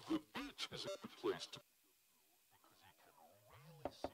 The beach is a good place to because you can really see.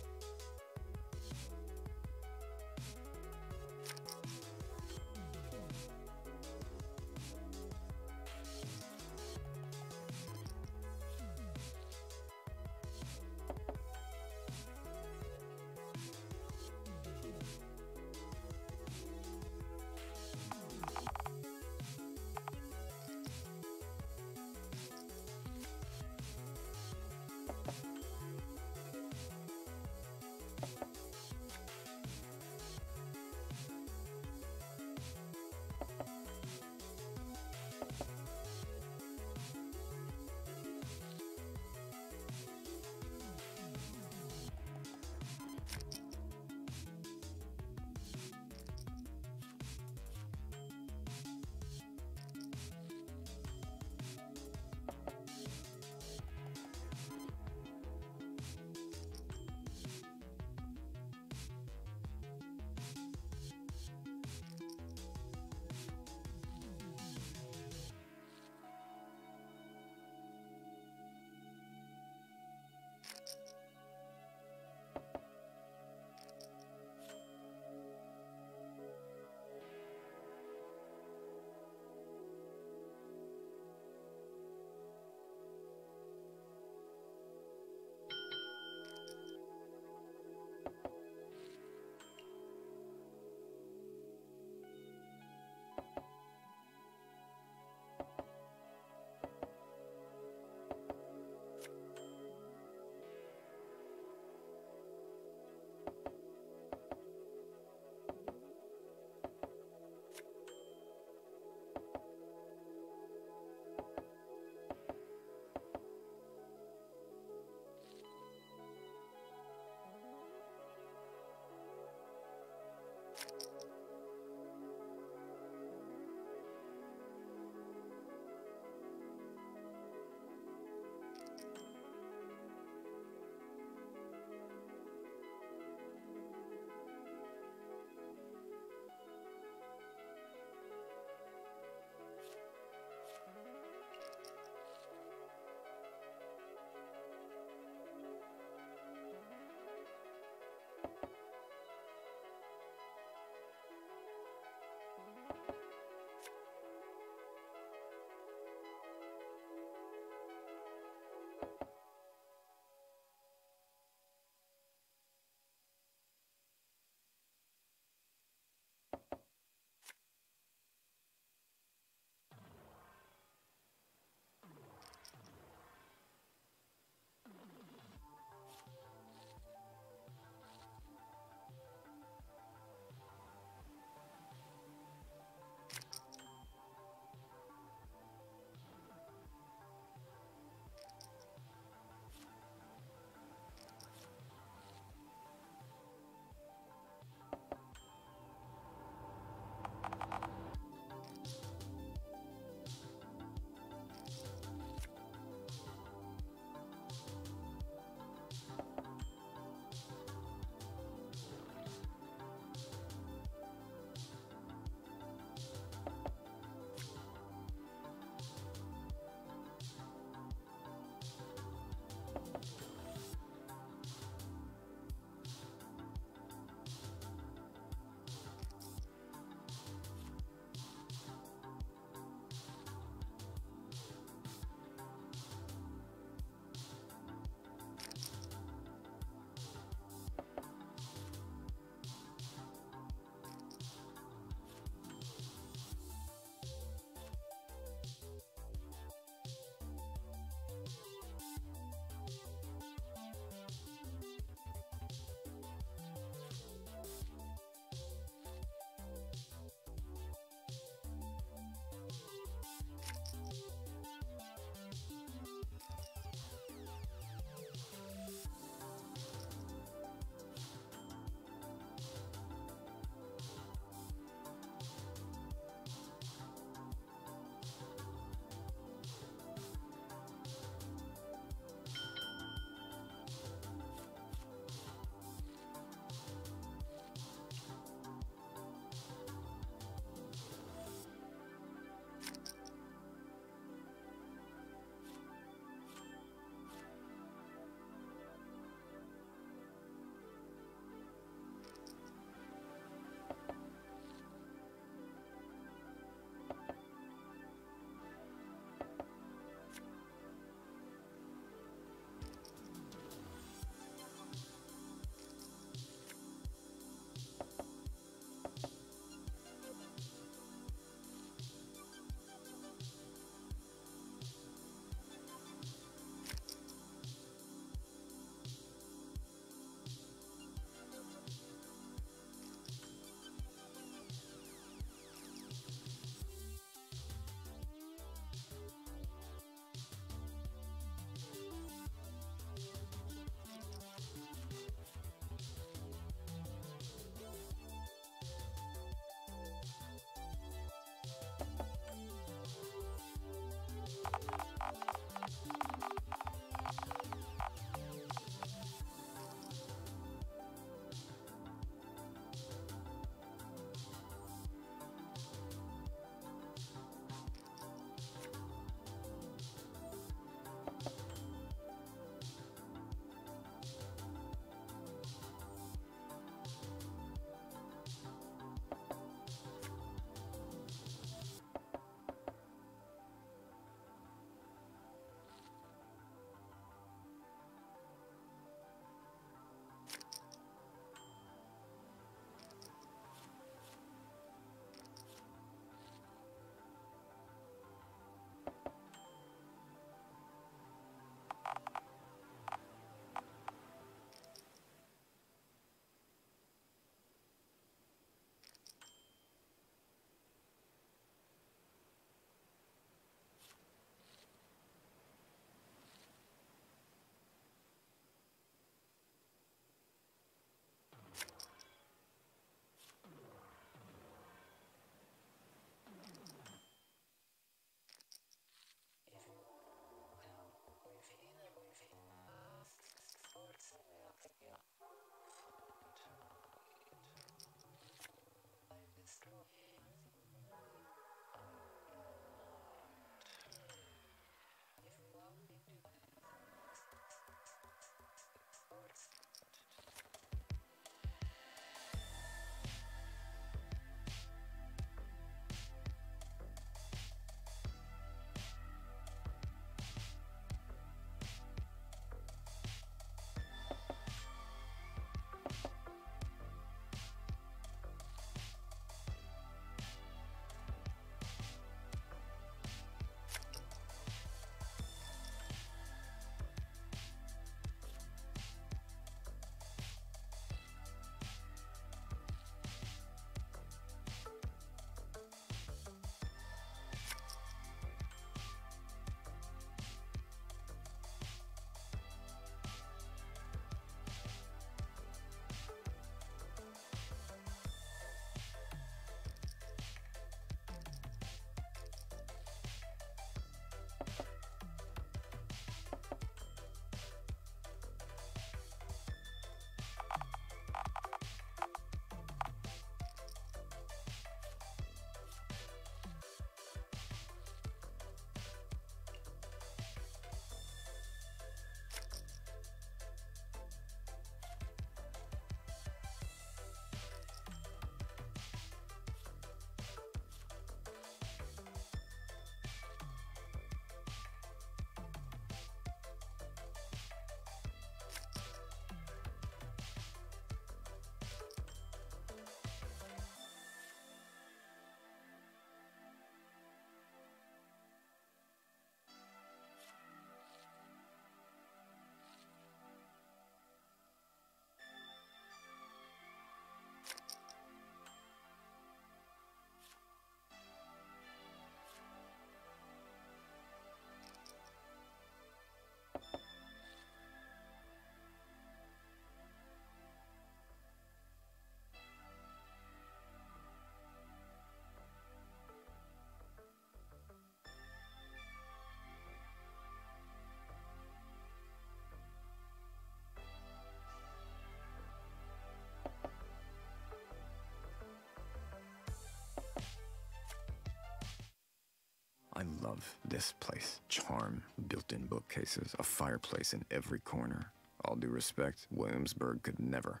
love this place. Charm, built-in bookcases, a fireplace in every corner. All due respect, Williamsburg could never.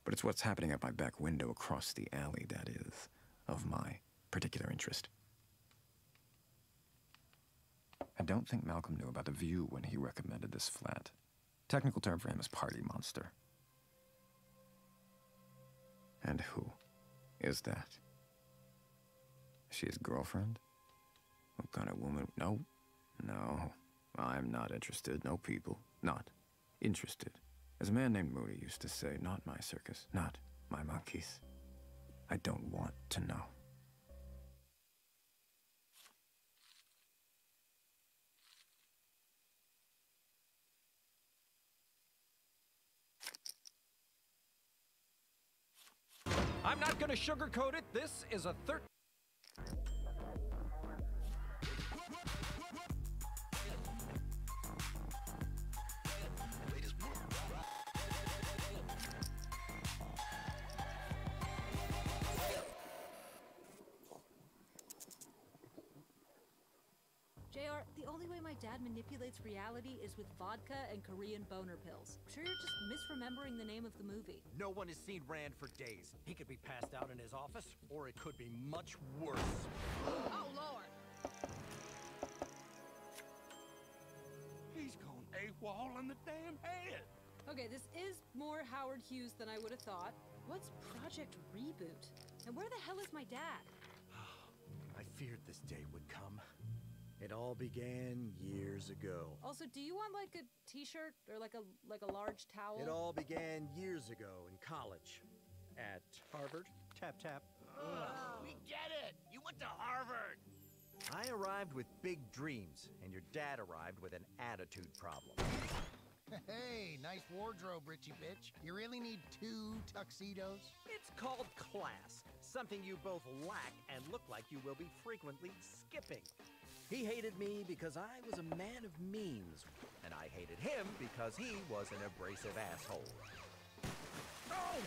But it's what's happening at my back window across the alley that is of my particular interest. I don't think Malcolm knew about the view when he recommended this flat. Technical term for him is party monster. And who is that? Is she his girlfriend? What kind of woman? No. No. I'm not interested. No people. Not interested. As a man named Moody used to say, not my circus, not my monkeys. I don't want to know. I'm not gonna sugarcoat it. This is a JR, the only way my dad manipulates reality is with vodka and Korean boner pills. I'm sure you're just misremembering the name of the movie. No one has seen Rand for days. He could be passed out in his office, or it could be much worse. Oh, Lord! He's gone AWOL in the damn head. Okay, this is more Howard Hughes than I would have thought. What's Project Reboot? And where the hell is my dad? I feared this day would come. It all began years ago. Also, do you want like a t-shirt or like a large towel? It all began years ago in college. At Harvard. Tap, tap. We get it! You went to Harvard! I arrived with big dreams, and your dad arrived with an attitude problem. Hey, nice wardrobe, Richie bitch. You really need 2 tuxedos? It's called class. Something you both lack and look like you will be frequently skipping. He hated me because I was a man of means, and I hated him because he was an abrasive asshole. Oh!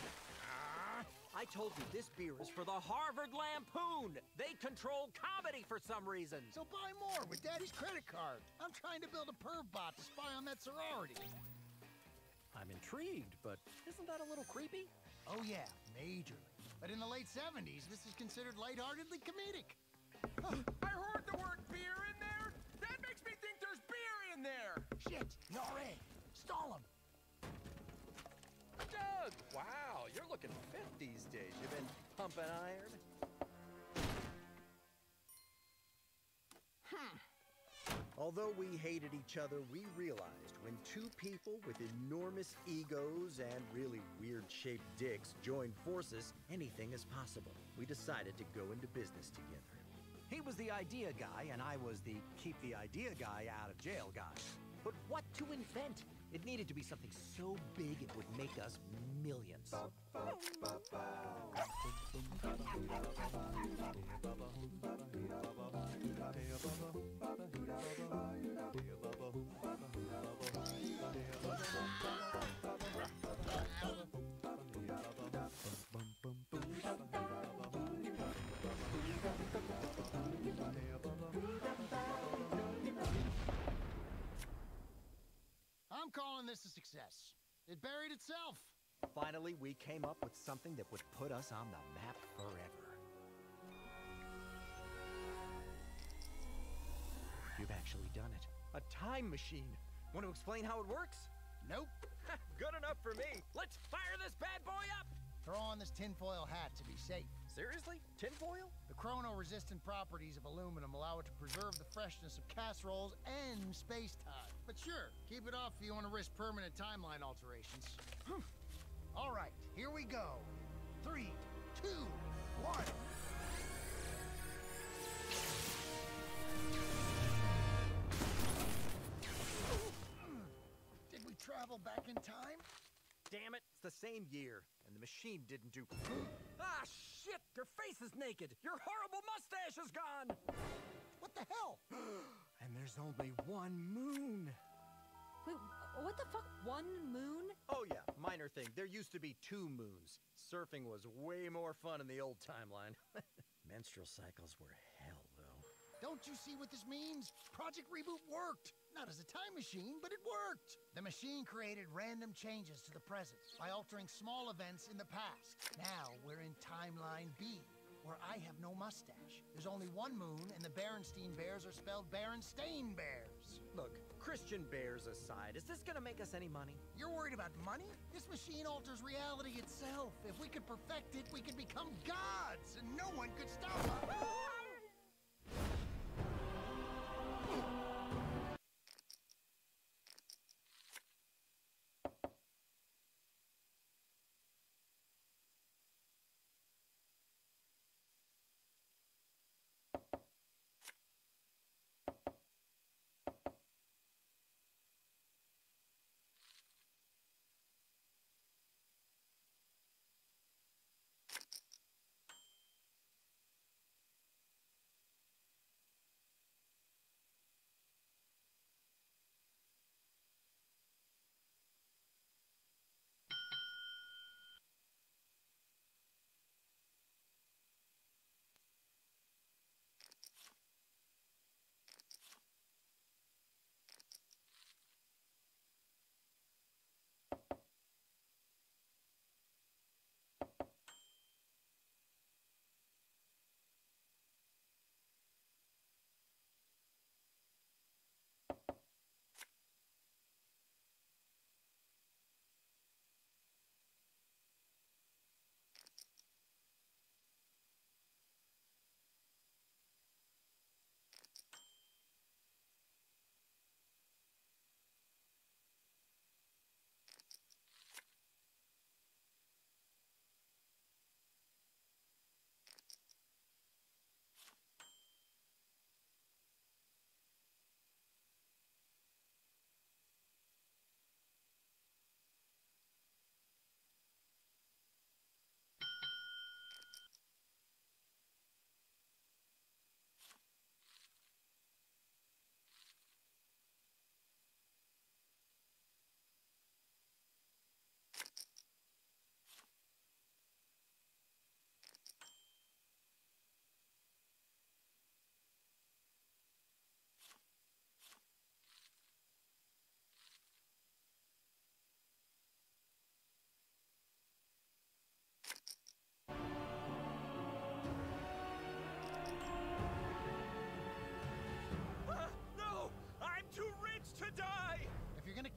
I told you this beer is for the Harvard Lampoon. They control comedy for some reason. So buy more with Daddy's credit card. I'm trying to build a perv bot to spy on that sorority. I'm intrigued, but isn't that a little creepy? Oh yeah, majorly. But in the late 70s, this is considered lightheartedly comedic. I heard the word beer in there! That makes me think there's beer in there! Shit, you're in. Stall him. Doug, wow, you're looking fit these days. You been pumping iron? Although we hated each other, we realized when 2 people with enormous egos and really weird-shaped dicks join forces, anything is possible. We decided to go into business together. He was the idea guy, and I was the keep the idea guy out of jail guy. But what to invent? It needed to be something so big it would make us millions. I'm calling this a success. It buried itself. Finally, we came up with something that would put us on the map forever. You've actually done it. A time machine. Want to explain how it works? Nope. Good enough for me. Let's fire this bad boy up! Throw on this tinfoil hat to be safe. Seriously? Tinfoil? The chrono-resistant properties of aluminum allow it to preserve the freshness of casseroles and space-time. But sure, keep it off if you want to risk permanent timeline alterations. All right, here we go. 3, 2, 1. Did we travel back in time? Damn it, it's the same year, and the machine didn't do... Ah, shit! Your face is naked! Your horrible mustache is gone! What the hell? And there's only one moon! Wait, what the fuck? One moon? Oh yeah, minor thing. There used to be 2 moons. Surfing was way more fun in the old timeline. Menstrual cycles were hell, though. Don't you see what this means? Project Reboot worked! Not as a time machine, but it worked! The machine created random changes to the present by altering small events in the past. Now we're in Timeline B, where I have no mustache. There's only one moon, and the Berenstein Bears are spelled Berenstain Bears. Look, Christian Bears aside, is this gonna make us any money? You're worried about money? This machine alters reality itself. If we could perfect it, we could become gods, and no one could stop us.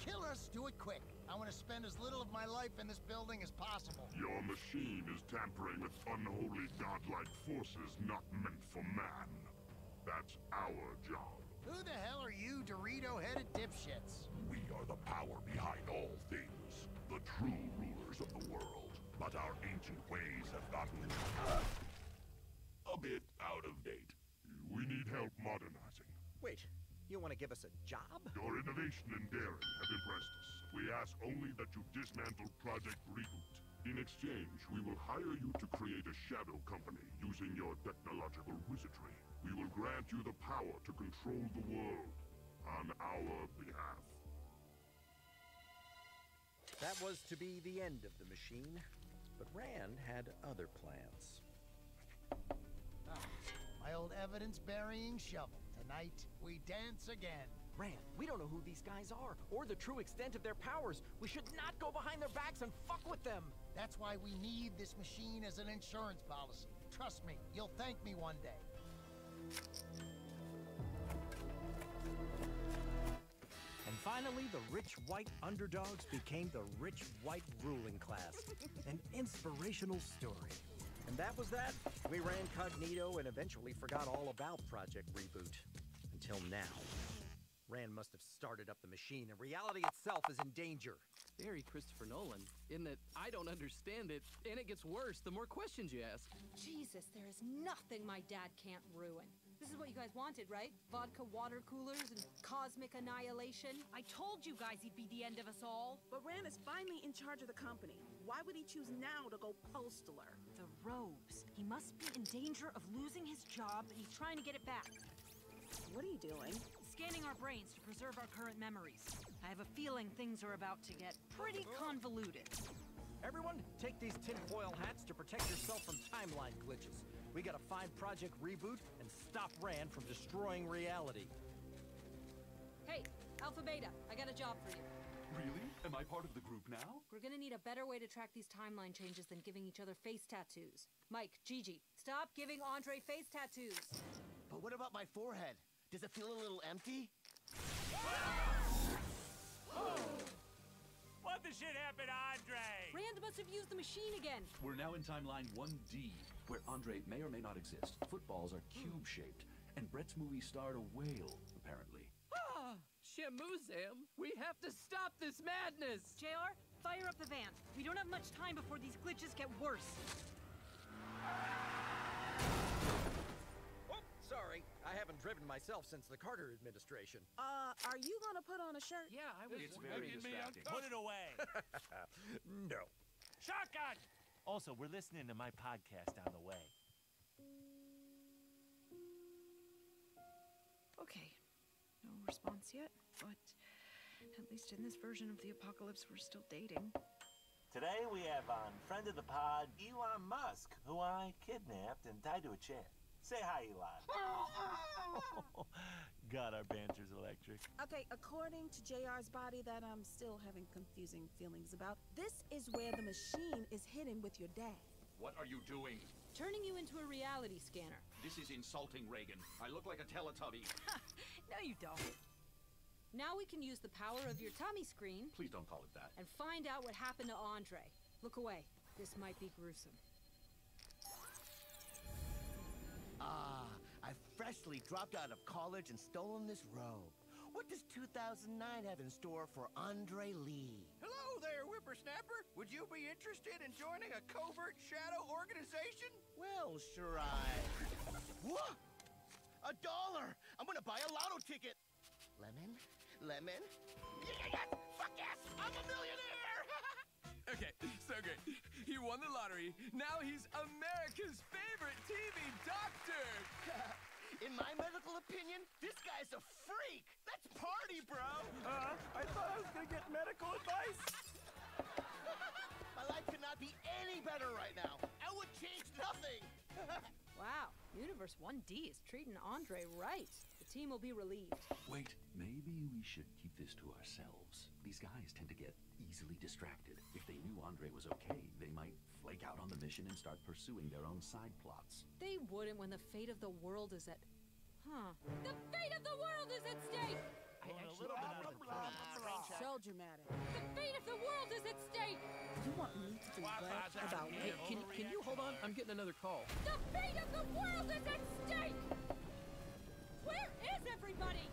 Kill us, do it quick. I want to spend as little of my life in this building as possible. Your machine is tampering with unholy godlike forces not meant for man. That's our job. Who the hell are you, Dorito-headed dipshits? We are the power behind all things, the true rulers of the world. But our ancient ways have gotten a bit out of date. We need help modernizing. Wait, you want to give us a job? Your innovation and daring have impressed us. We ask only that you dismantle Project Reboot. In exchange, we will hire you to create a shadow company using your technological wizardry. We will grant you the power to control the world on our behalf. That was to be the end of the machine, but Rand had other plans. My old evidence-burying shovel. Tonight, we dance again. Rand, we don't know who these guys are, or the true extent of their powers. We should not go behind their backs and fuck with them. That's why we need this machine as an insurance policy. Trust me, you'll thank me one day. And finally, the rich white underdogs became the rich white ruling class. An inspirational story. And that was that. We ran cognito and eventually forgot all about Project Reboot. Until now. Rand must have started up the machine, and reality itself is in danger. Very Christopher Nolan, in that I don't understand it, and it gets worse the more questions you ask. Jesus, there is nothing my dad can't ruin. This is what you guys wanted, right? Vodka water coolers and cosmic annihilation? I told you guys he'd be the end of us all. But Rand is finally in charge of the company. Why would he choose now to go postular? The robes. He must be in danger of losing his job, and he's trying to get it back. What are you doing? Scanning our brains to preserve our current memories. I have a feeling things are about to get pretty convoluted. Everyone, take these tinfoil hats to protect yourself from timeline glitches. We gotta find Project Reboot and stop Rand from destroying reality. Hey, Alpha Beta, I got a job for you. Really? Am I part of the group now? We're gonna need a better way to track these timeline changes than giving each other face tattoos. Mike, Gigi, stop giving Andre face tattoos. But what about my forehead? Does it feel a little empty? What the shit happened to Andre? Rand must have used the machine again. We're now in timeline 1D, where Andre may or may not exist. Footballs are cube-shaped, and Brett's movie starred a whale, apparently. Shamuzam, we have to stop this madness! JR, fire up the van. We don't have much time before these glitches get worse. Oh, sorry. I haven't driven myself since the Carter administration. Are you gonna put on a shirt? Yeah, I was It's very distracting. Put it away. No. Shotgun! Also, we're listening to my podcast on the way. Okay. No response yet, but at least in this version of the apocalypse, we're still dating. Today we have on friend of the pod, Elon Musk, who I kidnapped and tied to a chair. Say hi, Elon. God, our banter's electric. Okay, according to JR's body that I'm still having confusing feelings about, this is where the machine is hidden with your dad. What are you doing? Turning you into a reality scanner. This is insulting, Reagan. I look like a Teletubby. No, you don't. Now we can use the power of your tummy screen Please don't call it that. and find out what happened to Andre. Look away. This might be gruesome. I freshly dropped out of college and stolen this robe. What does 2009 have in store for Andre Lee? Hello there, whippersnapper. Would you be interested in joining a covert shadow organization? Well, sure What? $1! I'm gonna buy a lotto ticket! Lemon? Lemon? Yes! Fuck yes! I'm a millionaire! Okay, so good. He won the lottery. Now he's America's favorite TV doctor. In my medical opinion, this guy's a freak! Let's party, bro! I thought I was gonna get medical advice. My life could not be any better right now. I would change nothing! Wow, Universe 1D is treating Andre right. The team will be relieved. Wait, maybe we should keep this to ourselves. These guys tend to get easily distracted. If they knew Andre was okay, they might flake out on the mission and start pursuing their own side plots. They wouldn't when the fate of the world is at... The fate of the world is at stake! So dramatic. The fate of the world is at stake! You want me to do that about Hey, can you hold on? I'm getting another call. The fate of the world is at stake! Where is everybody?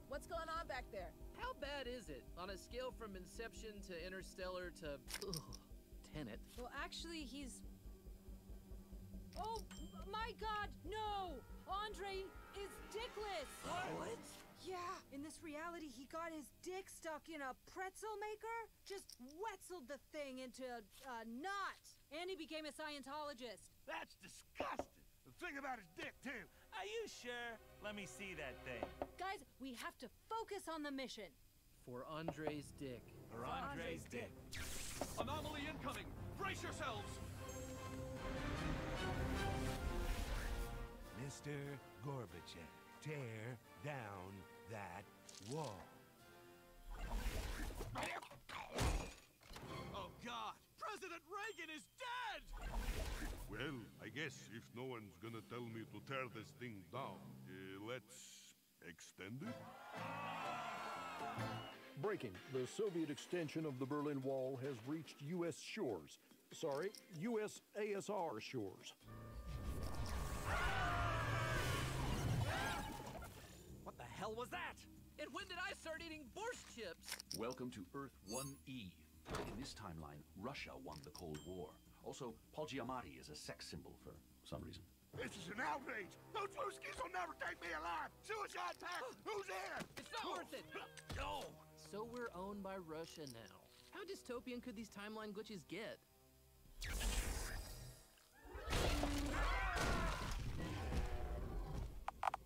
What's going on back there? How bad is it? On a scale from Inception to Interstellar to... Tenet. Well, actually, he's... Oh, my God, no! Andre is dickless! What? Yeah, in this reality, he got his dick stuck in a pretzel maker, just wetzeled the thing into a knot, and he became a Scientologist. That's disgusting. The thing about his dick, too. Are you sure? Let me see that thing. Guys, we have to focus on the mission. For Andre's dick. For Andre's dick. Anomaly incoming! Brace yourselves! Mr. Gorbachev, tear down that wall. Oh, God! President Reagan is dead! Well, I guess if no one's gonna tell me to tear this thing down, let's extend it? Breaking. The Soviet extension of the Berlin Wall has reached U.S. shores. Sorry, USASR shores. What the hell was that? And when did I start eating borscht chips? Welcome to Earth 1E. In this timeline, Russia won the Cold War. Also, Paul Giamatti is a sex symbol for some reason. This is an outrage! Those Ruskies will never take me alive! Suicide pact! Who's here? It's not worth it! No! So we're owned by Russia now. How dystopian could these timeline glitches get?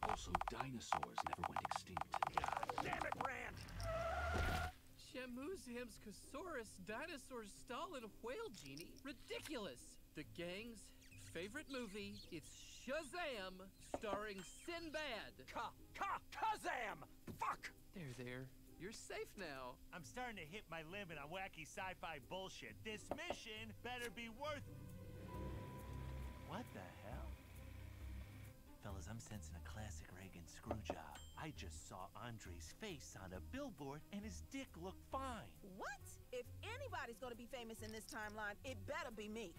Also, dinosaurs never went extinct. God damn it, Rand! Shamu's Hamscosaurus Dinosaur Stalin Whale Genie. Ridiculous. The gang's favorite movie, it's Shazam, starring Sinbad. Kazam! Fuck! There. You're safe now. I'm starting to hit my limit on wacky sci-fi bullshit. This mission better be worth... What the hell? Fellas, I'm sensing a classic Reagan screw job. I just saw Andre's face on a billboard and his dick looked fine. What? If anybody's gonna be famous in this timeline, it better be me.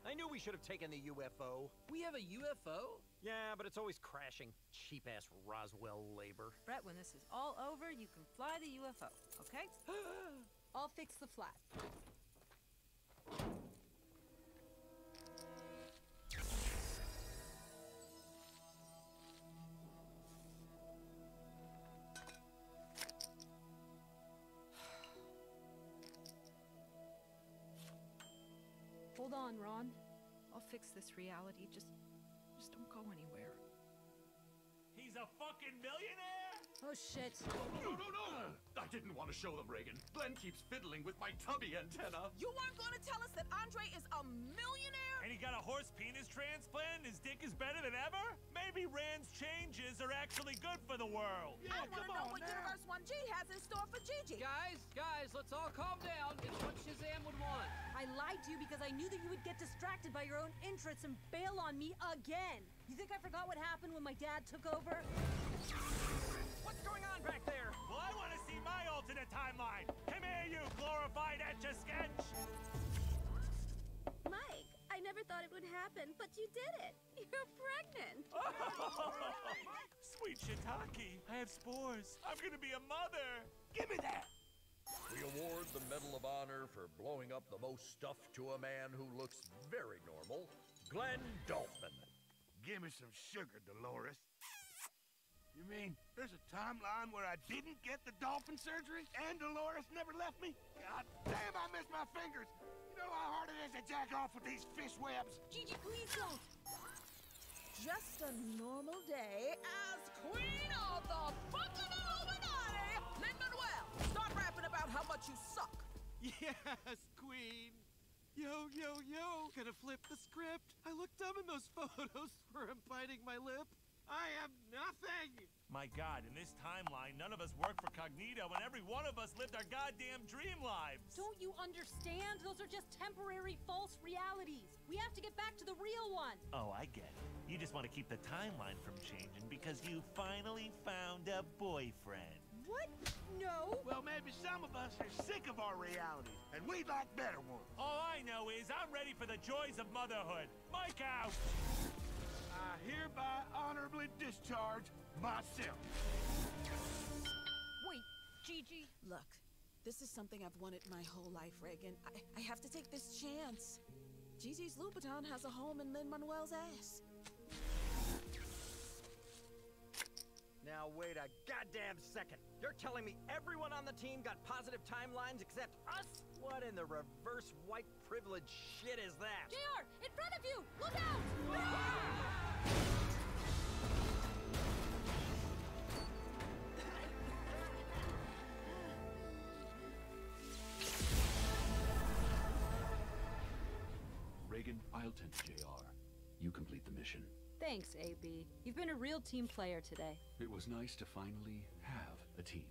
I knew we should have taken the UFO. We have a UFO? Yeah, but it's always crashing. Cheap-ass Roswell labor. Brett, when this is all over, you can fly the UFO, okay? I'll fix the flat. Hold on, Ron. I'll fix this reality. Just don't go anywhere. He's a fucking millionaire? Oh, shit. No! I didn't want to show them, Reagan. Glenn keeps fiddling with my tubby antenna. You weren't gonna tell us that Andre is a millionaire? And he got a horse penis transplant and his dick is better than ever? Maybe Rand's changes are actually good for the world. I wanna know what Universe 1G has in store for Gigi. Guys, let's all calm down. It's what Shazam would want. I lied to you because I knew that you would get distracted by your own interests and bail on me again. You think I forgot what happened when my dad took over? What's going on back there? Well, I want to see my alternate timeline. Come here, you glorified Etch-a-Sketch. Mike, I never thought it would happen, but you did it. You're pregnant. Sweet shiitake. I have spores. I'm gonna be a mother. Give me that. We award the Medal of Honor for blowing up the most stuff to a man who looks very normal, Glenn Dolphin. Give me some sugar, Dolores. You mean there's a timeline where I didn't get the dolphin surgery and Dolores never left me? God damn, I missed my fingers. You know how hard it is to jack off with these fish webs? Gigi, please don't. Just a normal day as Queen of the fucking Illuminati, Lin-Manuel. Start rapping about how much you suck. Yes, Queen. Yo. Gonna flip the script. I look dumb in those photos where I'm biting my lip. I am nothing. My God, in this timeline, none of us work for Cognito, and every one of us lived our goddamn dream lives. Don't you understand? Those are just temporary false realities. We have to get back to the real one. Oh, I get it. You just want to keep the timeline from changing because you finally found a boyfriend. What? No. Well, maybe some of us are sick of our realities, and we'd like better ones. All I know is I'm ready for the joys of motherhood. Mike out! I hereby honorably discharge myself. Wait, Gigi. Look, this is something I've wanted my whole life, Reagan. I have to take this chance. Gigi's Louboutin has a home in Lin-Manuel's ass. Now wait a goddamn second. You're telling me everyone on the team got positive timelines except us? What in the reverse white privilege shit is that? JR, in front of you! Look out! Reagan, I'll tend to JR. You complete the mission. Thanks, AB. You've been a real team player today. It was nice to finally have a team.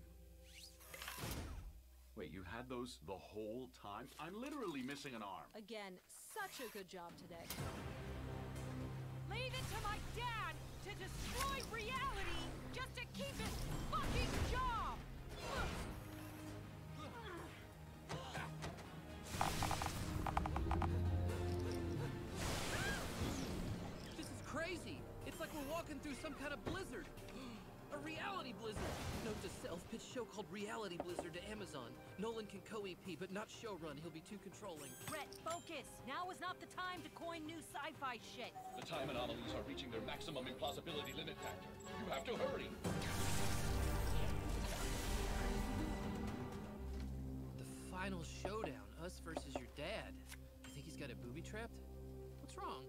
Wait, you had those the whole time? I'm literally missing an arm. Again, such a good job today. Leave it to my dad to destroy reality just to keep his fucking job! This is crazy. It's like we're walking through some kind of blizzard. A reality blizzard. Note to self, pitch show called Reality Blizzard to Amazon. Nolan can co-EP, but not showrun. He'll be too controlling. Brett, focus. Now is not the time to coin new sci-fi shit. The time anomalies are reaching their maximum implausibility limit factor. You have to hurry. The final showdown, us versus your dad. You think he's just got it booby-trapped? What's wrong?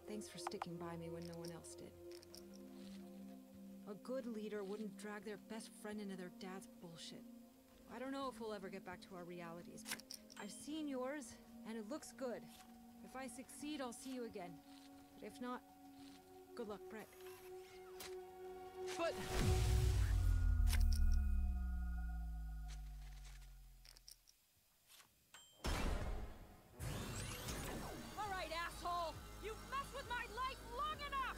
Thanks for sticking by me when no one else did. A good leader wouldn't drag their best friend into their dad's bullshit. I don't know if we'll ever get back to our realities, but I've seen yours, and it looks good. If I succeed, I'll see you again. But if not, good luck, Brett. But... All right, asshole! You've messed with my life long enough!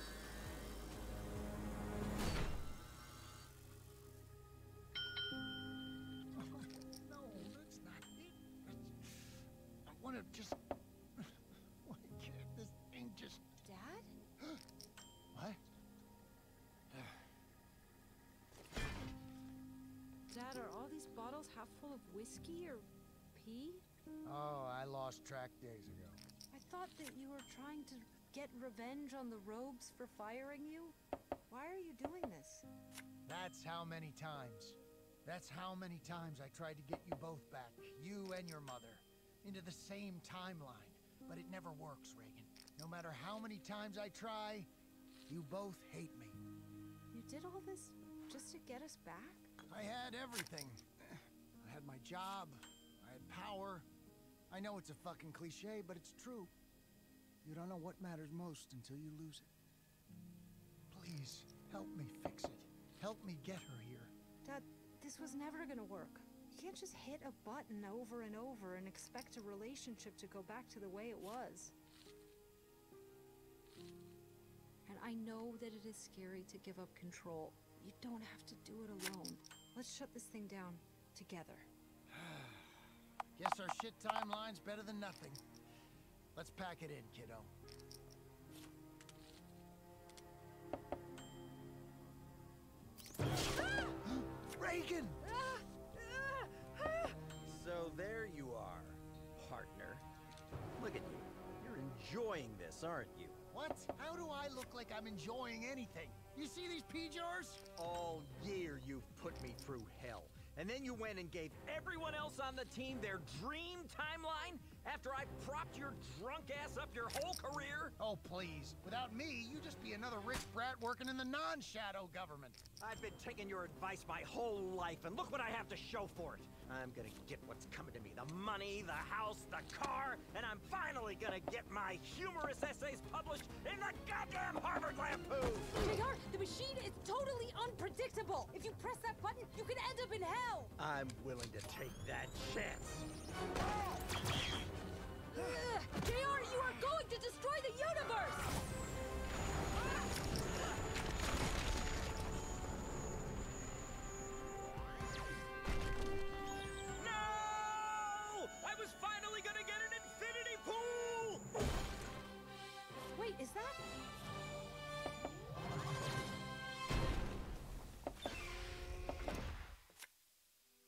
No, that's not it. I want to just... This thing just... Dad? What? Dad, are all these bottles half full of whiskey or pee? Oh, I lost track days ago. I thought that you were trying to get revenge on the robes for firing you. Why are you doing this? That's how many times. That's how many times I tried to get you both back, you and your mother, into the same timeline. But it never works, Reagan. No matter how many times I try, you both hate me. You did all this just to get us back? I had everything. I had my job. I had power. I know it's a fucking cliche, but it's true. You don't know what matters most until you lose it. Please, help me fix it. Help me get her here. Dad, this was never gonna work. You can't just hit a button over and over and expect a relationship to go back to the way it was. And I know that it is scary to give up control. You don't have to do it alone. Let's shut this thing down together. Guess our shit timeline's better than nothing. Let's pack it in, kiddo. Reagan! So there you are, partner. Look at you. You're enjoying this, aren't you? What? How do I look like I'm enjoying anything? You see these pea jars? All year you've put me through hell. And then you went and gave everyone else on the team their dream timeline after I propped your drunk ass up your whole career? Oh, please. Without me, you'd just be another rich brat working in the non-shadow government. I've been taking your advice my whole life, and look what I have to show for it. I'm gonna get what's coming to me. The money, the house, the car, and I'm finally gonna get my humorous essays published in the goddamn Harvard Lampoon! JR, the machine is totally unpredictable! If you press that button, you can end up in hell! I'm willing to take that chance. JR, you are going to destroy the universe! No! I was finally gonna get an infinity pool! Wait, is that...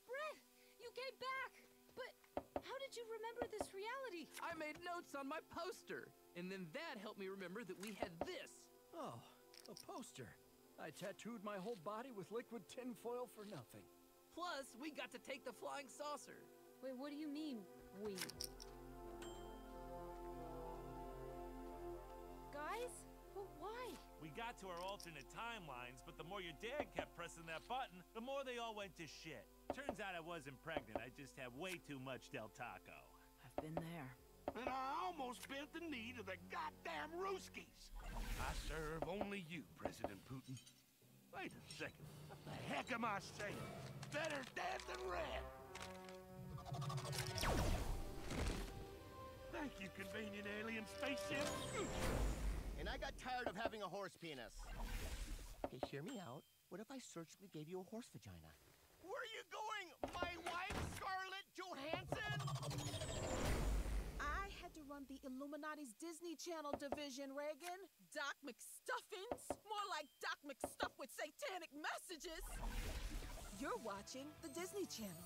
Brett, you came back! But how did you remember this reality? I made notes on my poster, and then that helped me remember that we had this. Oh, a poster. I tattooed my whole body with liquid tinfoil for nothing. Plus, we got to take the flying saucer. Wait, what do you mean, we? Guys? But why? We got to our alternate timelines, but the more your dad kept pressing that button, the more they all went to shit. Turns out I wasn't pregnant, I just had way too much Del Taco. I've been there. And I almost bent the knee to the goddamn Ruskies. I serve only you, President Putin. Wait a second. What the heck am I saying? Better dead than red. Thank you, convenient alien spaceship. And I got tired of having a horse penis. Okay, hear me out. What if I surgically gave you a horse vagina? Where are you going, my wife, Scarlett Johansson? I had to run the Illuminati's Disney Channel division, Reagan. Doc McStuffins? More like Doc McStuff with satanic messages. You're watching the Disney Channel.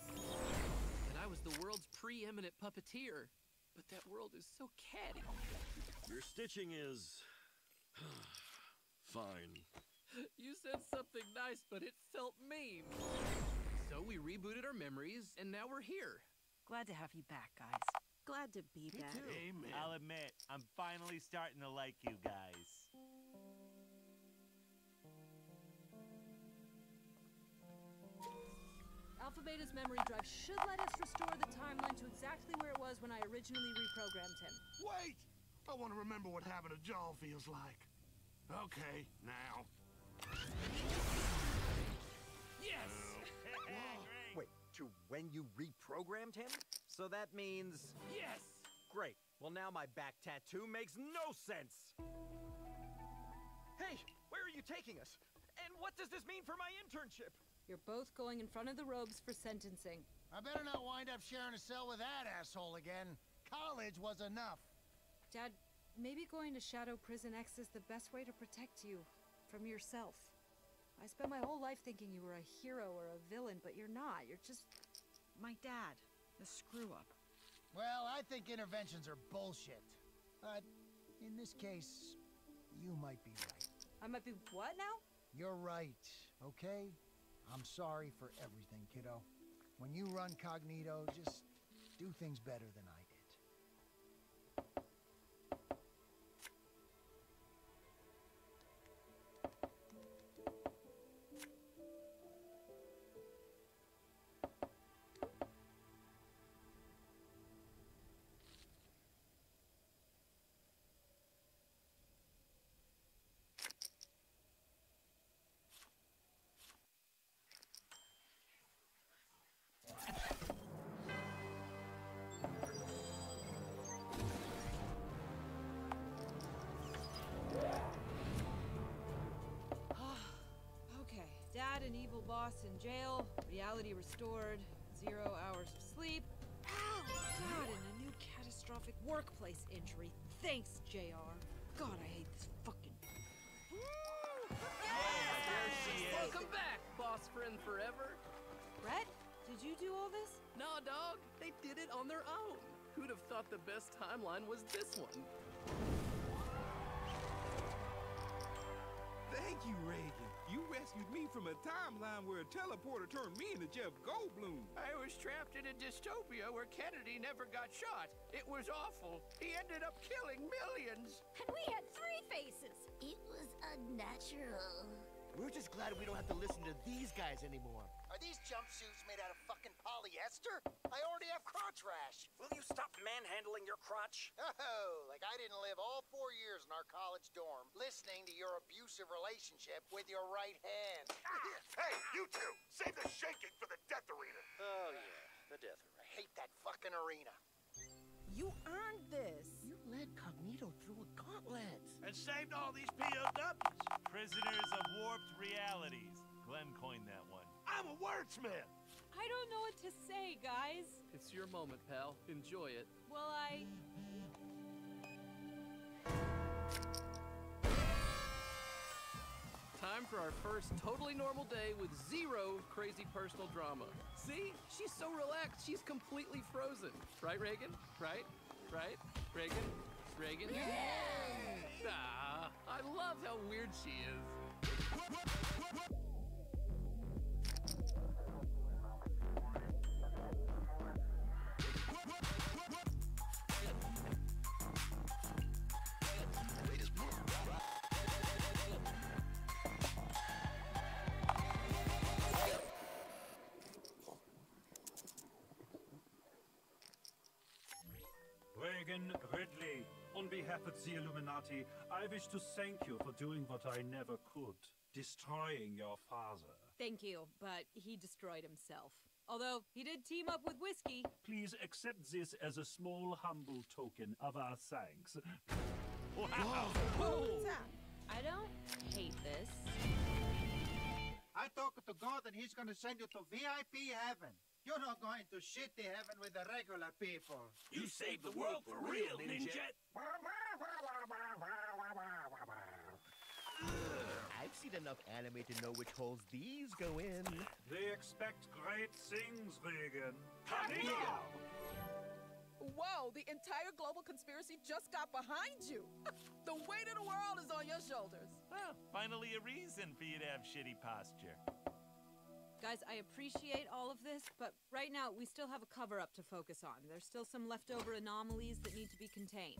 And I was the world's preeminent puppeteer. But that world is so catty. Your stitching is... fine. You said something nice, but it felt mean. So we rebooted our memories, and now we're here. Glad to have you back, guys. Glad to be back. Amen. I'll admit, I'm finally starting to like you guys. Alpha Beta's memory drive should let us restore the timeline to exactly where it was when I originally reprogrammed him. Wait! I want to remember what having a jaw feels like. Okay, now. Yes! Wait, to when you reprogrammed him? So that means... Yes! Great. Well, now my back tattoo makes no sense! Hey, where are you taking us? And what does this mean for my internship? You're both going in front of the robes for sentencing. I better not wind up sharing a cell with that asshole again. College was enough. Dad, maybe going to Shadow Prison X is the best way to protect you from yourself. I spent my whole life thinking you were a hero or a villain, but you're not. You're just... My dad. The screw-up. Well, I think interventions are bullshit. But in this case, you might be right. I might be what now? You're right, okay? I'm sorry for everything, kiddo. When you run Cognito, just do things better than I did. Dad, an evil boss in jail, reality restored, 0 hours of sleep. Ow! God, and a new catastrophic workplace injury. Thanks, JR. God, I hate this fucking... Welcome back, boss friend forever. Brett, did you do all this? Nah, dog. They did it on their own. Who'd have thought the best timeline was this one? Thank you, Reagan. You rescued me from a timeline where a teleporter turned me into Jeff Goldblum. I was trapped in a dystopia where Kennedy never got shot. It was awful. He ended up killing millions. And we had 3 faces. It was unnatural. We're just glad we don't have to listen to these guys anymore. Are these jumpsuits made out of fucking polyester? I already have crotch rash. Will you stop manhandling your crotch? Oh, like I didn't live all 4 years in our college dorm listening to your abusive relationship with your right hand. Hey, you two! Save the shaking for the death arena! Oh, yeah, the death arena. I hate that fucking arena. You earned this. You led Cognito through a gauntlet. And saved all these POWs! Prisoners of warped realities. Glenn coined that one. I'm a wordsmith! I don't know what to say, guys. It's your moment, pal. Enjoy it. Well, Time for our first totally normal day with 0 crazy personal drama. See? She's so relaxed, she's completely frozen. Right, Reagan? Right? Right? Reagan? Reagan? Yeah! Ah, I love how weird she is. Reagan Ridley, on behalf of the Illuminati, I wish to thank you for doing what I never could, destroying your father. thank you, but he destroyed himself. Although, he did team up with Whiskey. Please accept this as a small, humble token of our thanks. Wow! I don't hate this. I talked to God and he's gonna send you to VIP heaven. You're not going to shitty heaven with the regular people. You saved the world for real, Ninja. I've seen enough anime to know which holes these go in. They expect great things, Reagan. Whoa, the entire global conspiracy just got behind you. The weight of the world is on your shoulders. Well, finally a reason for you to have shitty posture. Guys, I appreciate all of this, but right now we still have a cover-up to focus on. There's still some leftover anomalies that need to be contained.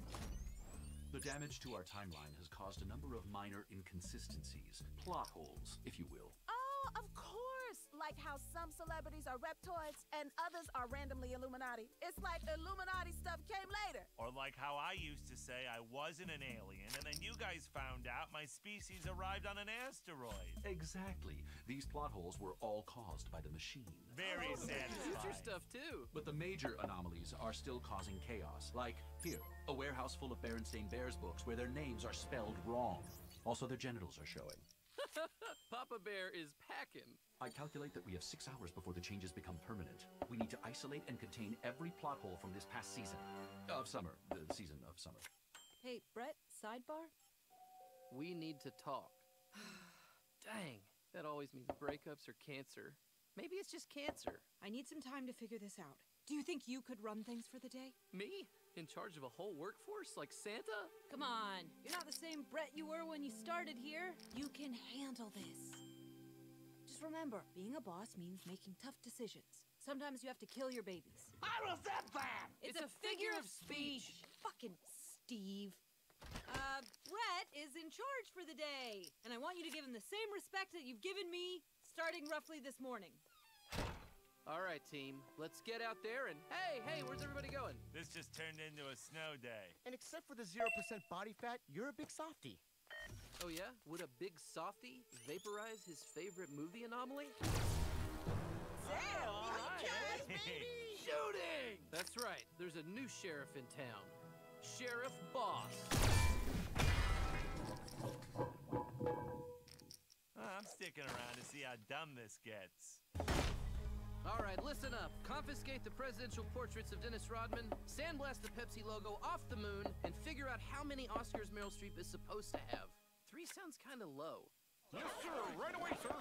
The damage to our timeline has caused a number of minor inconsistencies, plot holes, if you will. Oh, of course! Like how some celebrities are reptoids and others are randomly Illuminati. It's like Illuminati stuff came later. Or like how I used to say I wasn't an alien, and then you guys found out my species arrived on an asteroid. Exactly. These plot holes were all caused by the machine. Very satisfying. Future stuff, too. But the major anomalies are still causing chaos. Like, here, a warehouse full of Berenstain Bears books where their names are spelled wrong. Also, their genitals are showing. Papa Bear is packing. I calculate that we have 6 hours before the changes become permanent. We need to isolate and contain every plot hole from this past season. Of summer. The season of summer. Hey, Brett, sidebar? We need to talk. Dang, that always means breakups or cancer. Maybe it's just cancer. I need some time to figure this out. Do you think you could run things for the day? Me? In charge of a whole workforce like Santa? Come on, you're not the same Brett you were when you started here. You can handle this. Just remember, being a boss means making tough decisions. Sometimes you have to kill your babies. I resent that! It's a figure of speech. Fucking Steve. Brett is in charge for the day, and I want you to give him the same respect that you've given me starting roughly this morning. All right, team. Let's get out there and... Hey, where's everybody going? This just turned into a snow day. And except for the 0% body fat, you're a big softie. Oh yeah? Would a big softie vaporize his favorite movie anomaly? Damn! All right. Shooting! That's right. There's a new sheriff in town. Sheriff Boss. I'm sticking around to see how dumb this gets. All right, listen up. Confiscate the presidential portraits of Dennis Rodman, sandblast the Pepsi logo off the moon, and figure out how many Oscars Meryl Streep is supposed to have. 3 sounds kind of low. Yes, sir. Right away, sir.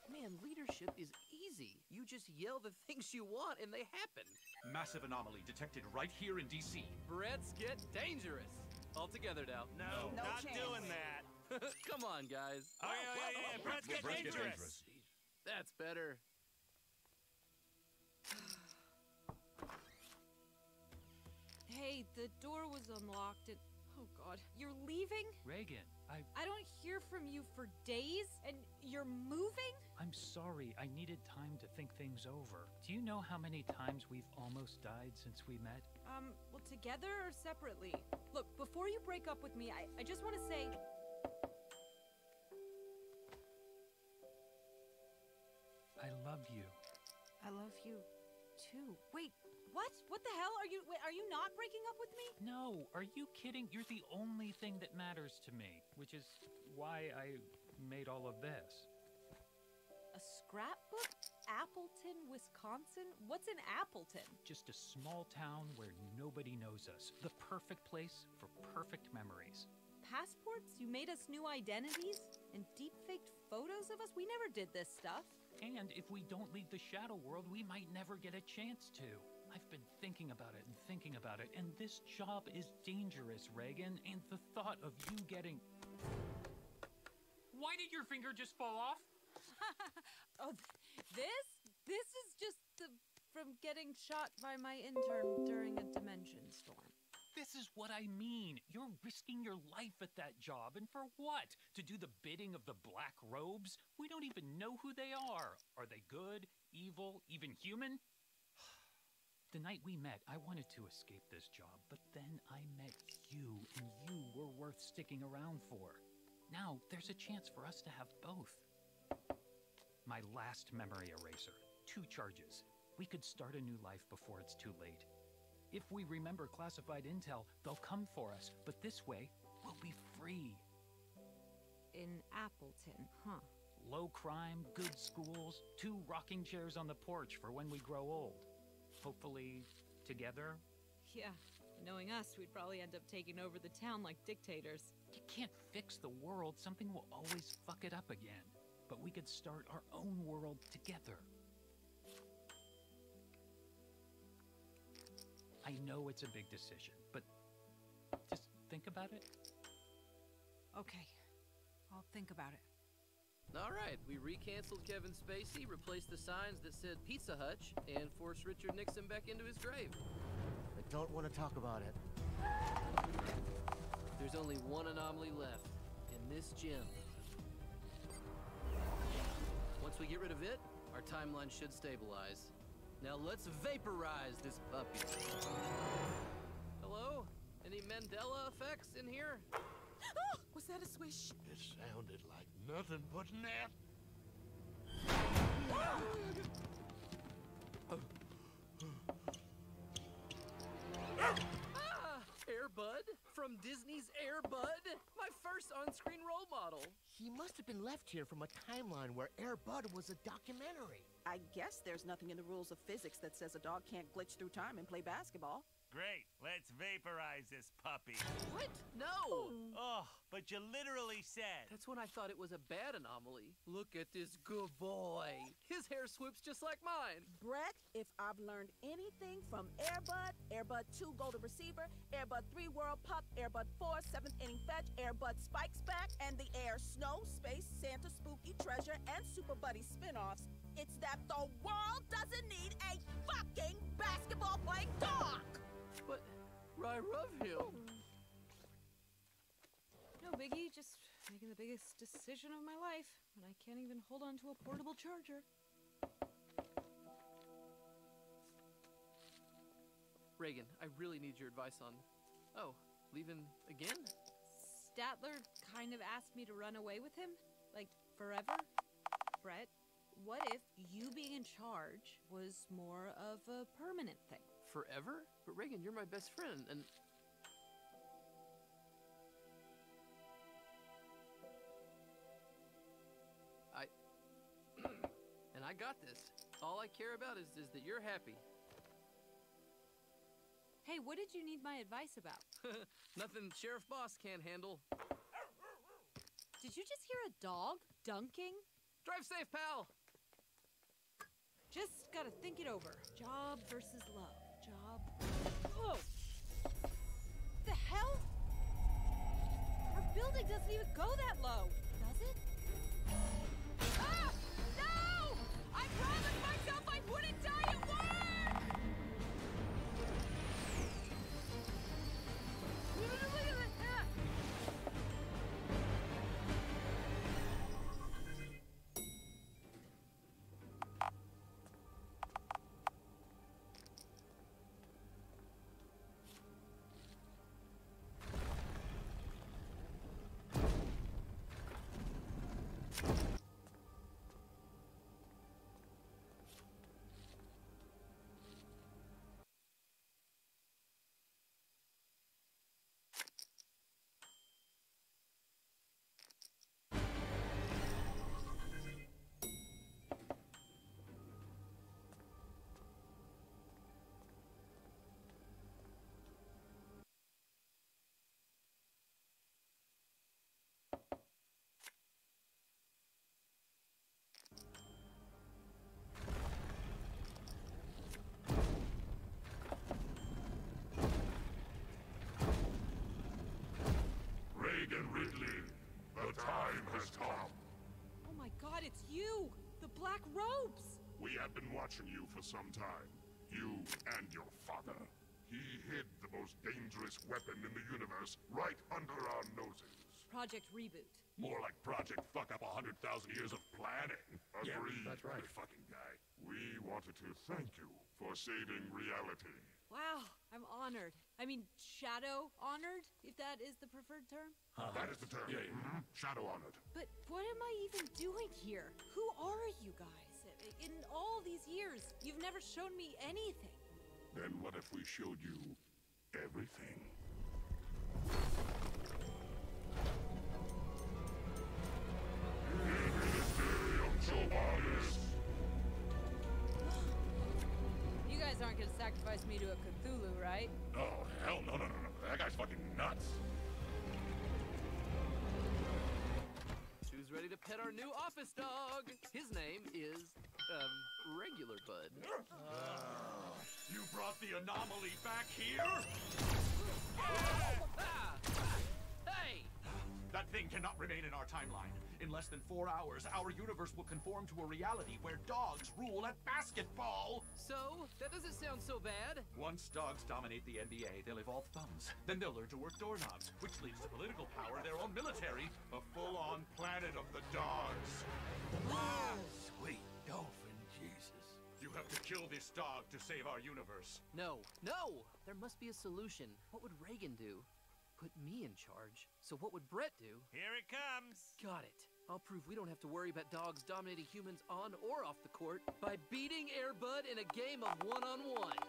Man, leadership is easy. You just yell the things you want and they happen. Massive anomaly detected right here in D.C. Brett's get dangerous. All together now. No, not chance. doing that. Come on, guys. Oh, yeah. Brett's get dangerous. That's better. Hey, the door was unlocked and... Oh, God. You're leaving? Reagan, I don't hear from you for days, and you're moving? I'm sorry. I needed time to think things over. Do you know how many times we've almost died since we met? Well, together or separately? Look, before you break up with me, I just want to say... I love you. I love you, too. Wait, what? What the hell? Are you not breaking up with me? No, are you kidding? You're the only thing that matters to me, which is why I made all of this. A scrapbook? Appleton, Wisconsin? What's in Appleton? Just a small town where nobody knows us. The perfect place for perfect memories. Passports? You made us new identities? And deep-faked photos of us? We never did this stuff. And if we don't leave the shadow world, we might never get a chance to. I've been thinking about it and thinking about it, and this job is dangerous, Reagan, and the thought of you getting... Why did your finger just fall off? Oh, this is just from getting shot by my intern during a dimension storm. This is what I mean. You're risking your life at that job, and for what? To do the bidding of the black robes? We don't even know who they are. Are they good, evil, even human? The night we met, I wanted to escape this job, but then I met you, and you were worth sticking around for. Now, there's a chance for us to have both. My last memory eraser. 2 charges. We could start a new life before it's too late. If we remember classified intel, they'll come for us, but this way, we'll be free. In Appleton, huh? Low crime, good schools, 2 rocking chairs on the porch for when we grow old. Hopefully, together. Yeah, knowing us, we'd probably end up taking over the town like dictators. You can't fix the world. Something will always fuck it up again. But we could start our own world together. I know it's a big decision, but just think about it. Okay, I'll think about it. All right, we recanceled Kevin Spacey, replaced the signs that said Pizza Hutch, and forced Richard Nixon back into his grave. I don't want to talk about it. There's only one anomaly left, in this gym. Once we get rid of it, our timeline should stabilize. Now let's vaporize this puppy. Hello? Any Mandela effects in here? Oh, was that a swish? It sounded like nothing but net. Air Bud? From Disney's Air Bud? My first on-screen role model. He must have been left here from a timeline where Air Bud was a documentary. I guess there's nothing in the rules of physics that says a dog can't glitch through time and play basketball. Great, let's vaporize this puppy. What? No! Oh, but you literally said. That's when I thought it was a bad anomaly. Look at this good boy. His hair swoops just like mine. Brett, if I've learned anything from Air Bud, Air Bud 2 Golden Receiver, Air Bud 3 World Pup, Air Bud 4 7th Inning Fetch, Air Bud Spikes Back, and the Air Snow, Space, Santa, Spooky, Treasure, and Super Buddy spin-offs, it's that the world doesn't need a fucking basketball-playing dog! But I love him. No biggie, just making the biggest decision of my life, and I can't even hold on to a portable charger. Reagan, I really need your advice on... Oh, leaving again? Statler kind of asked me to run away with him, like forever. Brett, what if you being in charge was more of a permanent thing? Forever? But Reagan, you're my best friend, and... And I got this. All I care about is that you're happy. Hey, what did you need my advice about? Nothing Sheriff Boss can't handle. Did you just hear a dog dunking? Drive safe, pal! Just gotta think it over. Job versus love. Job. Whoa! The hell? Our building doesn't even go that low, does it? Ah! No! I promised myself I wouldn't die at work! It's you! The black robes! We have been watching you for some time. You and your father. He hid the most dangerous weapon in the universe right under our noses. Project Reboot. More like Project Fuck Up 100,000 years of planning. Yeah, Agreed. that's right. Fucking guy. We wanted to thank you for saving reality. Wow, I'm honored. I mean, shadow honored, if that is the preferred term? That is the term. Yeah, yeah. Shadow honored. But what am I even doing here? Who are you guys? In all these years, you've never shown me anything. Then what if we showed you everything? You guys aren't gonna sacrifice me to a Cthulhu, right? Oh, hell no. That guy's fucking nuts. Who's ready to pet our new office dog? His name is, Regular Bud. You brought the anomaly back here? Hey! That thing cannot remain in our timeline. In less than 4 hours, our universe will conform to a reality where dogs rule at basketball. So, that doesn't sound so bad. Once dogs dominate the NBA, they'll evolve thumbs. Then they'll learn to work doorknobs, which leads to political power, their own military, a full-on planet of the dogs. Sweet dolphin Jesus. You have to kill this dog to save our universe. No, no! There must be a solution. What would Reagan do? Put me in charge. So what would Brett do? Here it comes. Got it. I'll prove we don't have to worry about dogs dominating humans on or off the court by beating Air Bud in a game of one-on-one.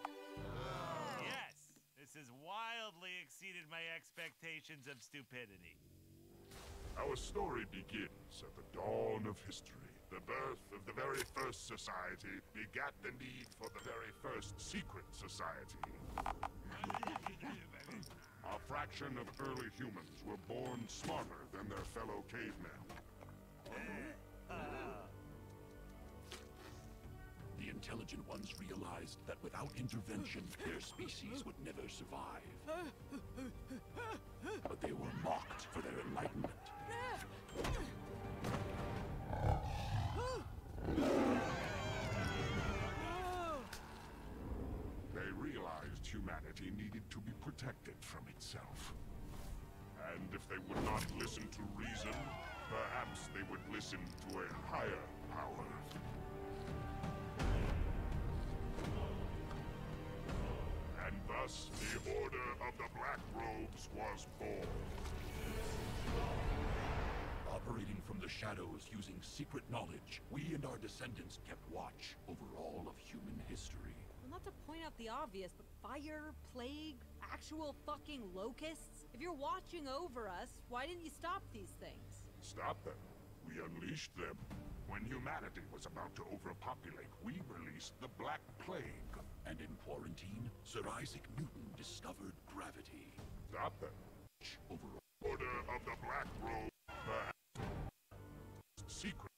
Yes, this has wildly exceeded my expectations of stupidity. Our story begins at the dawn of history. The birth of the very first society begat the need for the very first secret society. A fraction of early humans were born smarter than their fellow cavemen. The intelligent ones realized that without intervention, their species would never survive. But they were mocked for their enlightenment. They realized humanity needed to be protected from itself. And if they would not listen to reason, perhaps they would listen to a higher power. And thus, the Order of the Black Robes was born. Operating from the shadows using secret knowledge, we and our descendants kept watch over all of human history. Well, not to point out the obvious, but fire, plague, actual fucking locusts? If you're watching over us, why didn't you stop these things? Stop them. We unleashed them. When humanity was about to overpopulate, we released the Black Plague. And in quarantine, Sir Isaac Newton discovered gravity. Stop them. Over Order of the Black Robe, perhaps secret.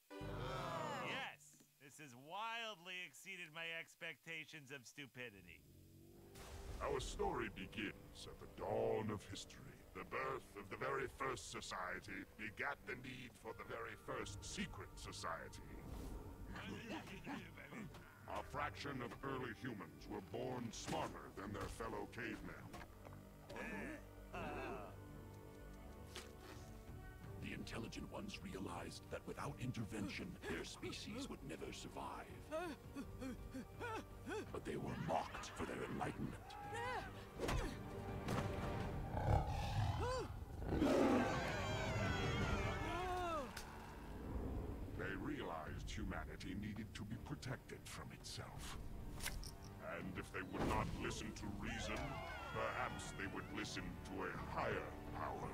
Yes, this has wildly exceeded my expectations of stupidity. Our story begins at the dawn of history. The birth of the very first society begat the need for the very first secret society. A fraction of early humans were born smarter than their fellow cavemen. The intelligent ones realized that without intervention, their species would never survive. But they were mocked for their enlightenment. They realized humanity needed to be protected from itself. And if they would not listen to reason, perhaps they would listen to a higher power.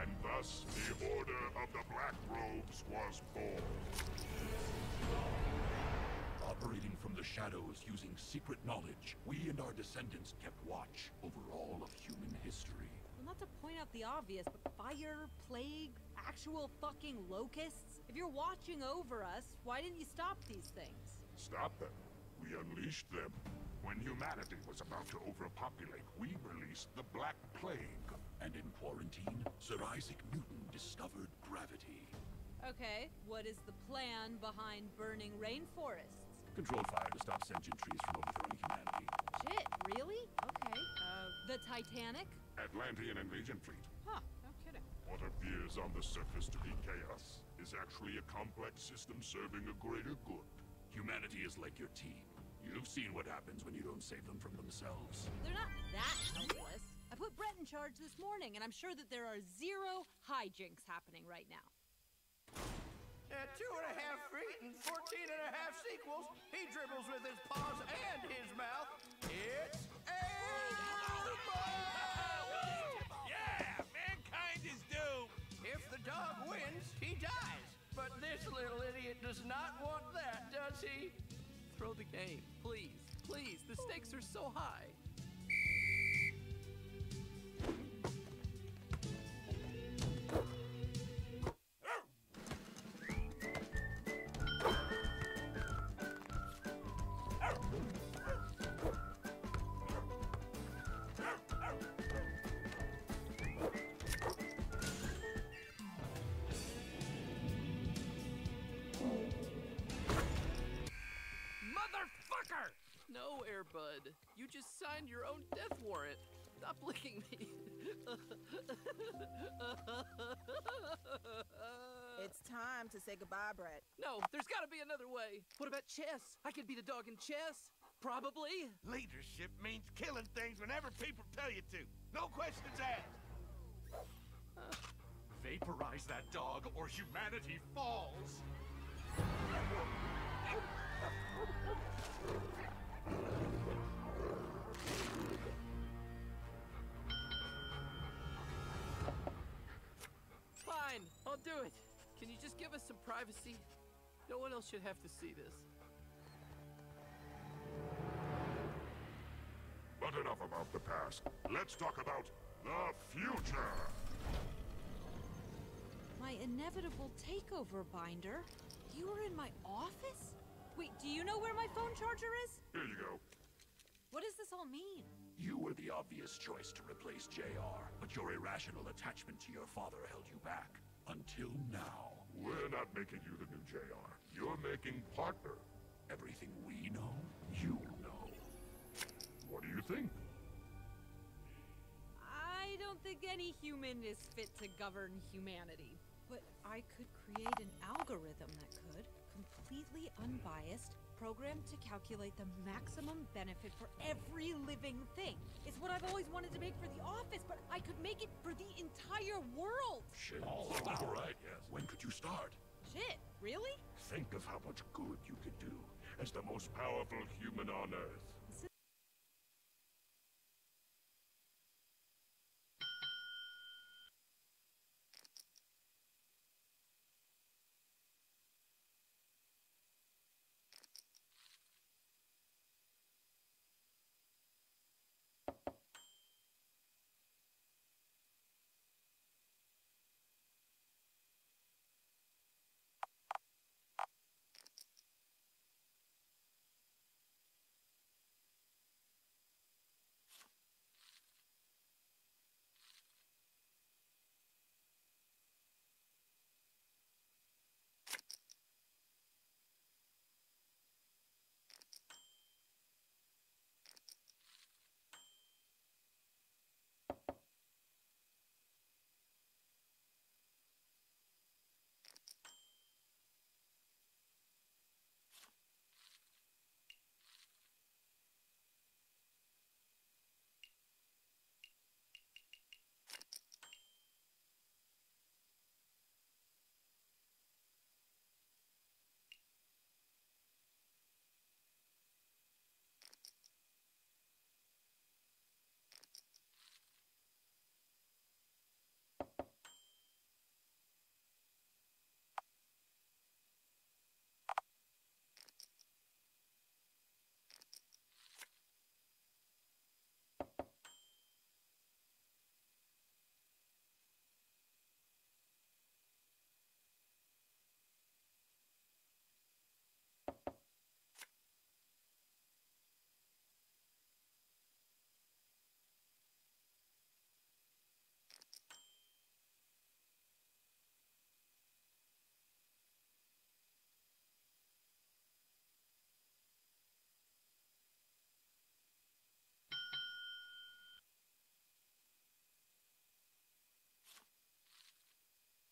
And thus, the Order of the Black Robes was born. Operating from the shadows using secret knowledge, we and our descendants kept watch over all of human history. Well, not to point out the obvious, but fire, plague, actual fucking locusts? If you're watching over us, why didn't you stop these things? Stop them. We unleashed them. When humanity was about to overpopulate, we released the Black Plague. And in quarantine, Sir Isaac Newton discovered gravity. Okay, what is the plan behind burning rainforests? Controlled fire to stop sentient trees from overthrowing humanity. Shit, really? Okay. The Titanic? Atlantean invasion fleet. Huh, no kidding. What appears on the surface to be chaos is actually a complex system serving a greater good. Humanity is like your team. You've seen what happens when you don't save them from themselves. They're not that helpless. I put Brett in charge this morning, and I'm sure that there are zero hijinks happening right now. 2.5 feet and 14.5 sequels. He dribbles with his paws and his mouth. It's Yeah, mankind is doomed. If the dog wins, he dies. But this little idiot does not want that, does he? Throw the game, please. Please, the stakes are so high. motherfucker! No, Airbud. You just signed your own death warrant. Stop licking me. It's time to say goodbye, Brett. No, there's got to be another way. What about chess? I could beat a dog in chess. Probably. Leadership means killing things whenever people tell you to. No questions asked. Vaporize that dog or humanity falls. Fine, I'll do it. Can you just give us some privacy? No one else should have to see this. But enough about the past. Let's talk about the future. My inevitable takeover, Binder. You were in my office? Wait, do you know where my phone charger is? Here you go. What does this all mean? You were the obvious choice to replace JR, but your irrational attachment to your father held you back. Until now. We're not making you the new JR. You're making partner. Everything we know, you know. What do you think? I don't think any human is fit to govern humanity. But I could create an algorithm that could, completely unbiased, programmed to calculate the maximum benefit for every living thing. It's what I've always wanted to make for the office, but I could make it for the entire world! Shit. All right, yes. When could you start? Shit, really? Think of how much good you could do as the most powerful human on Earth.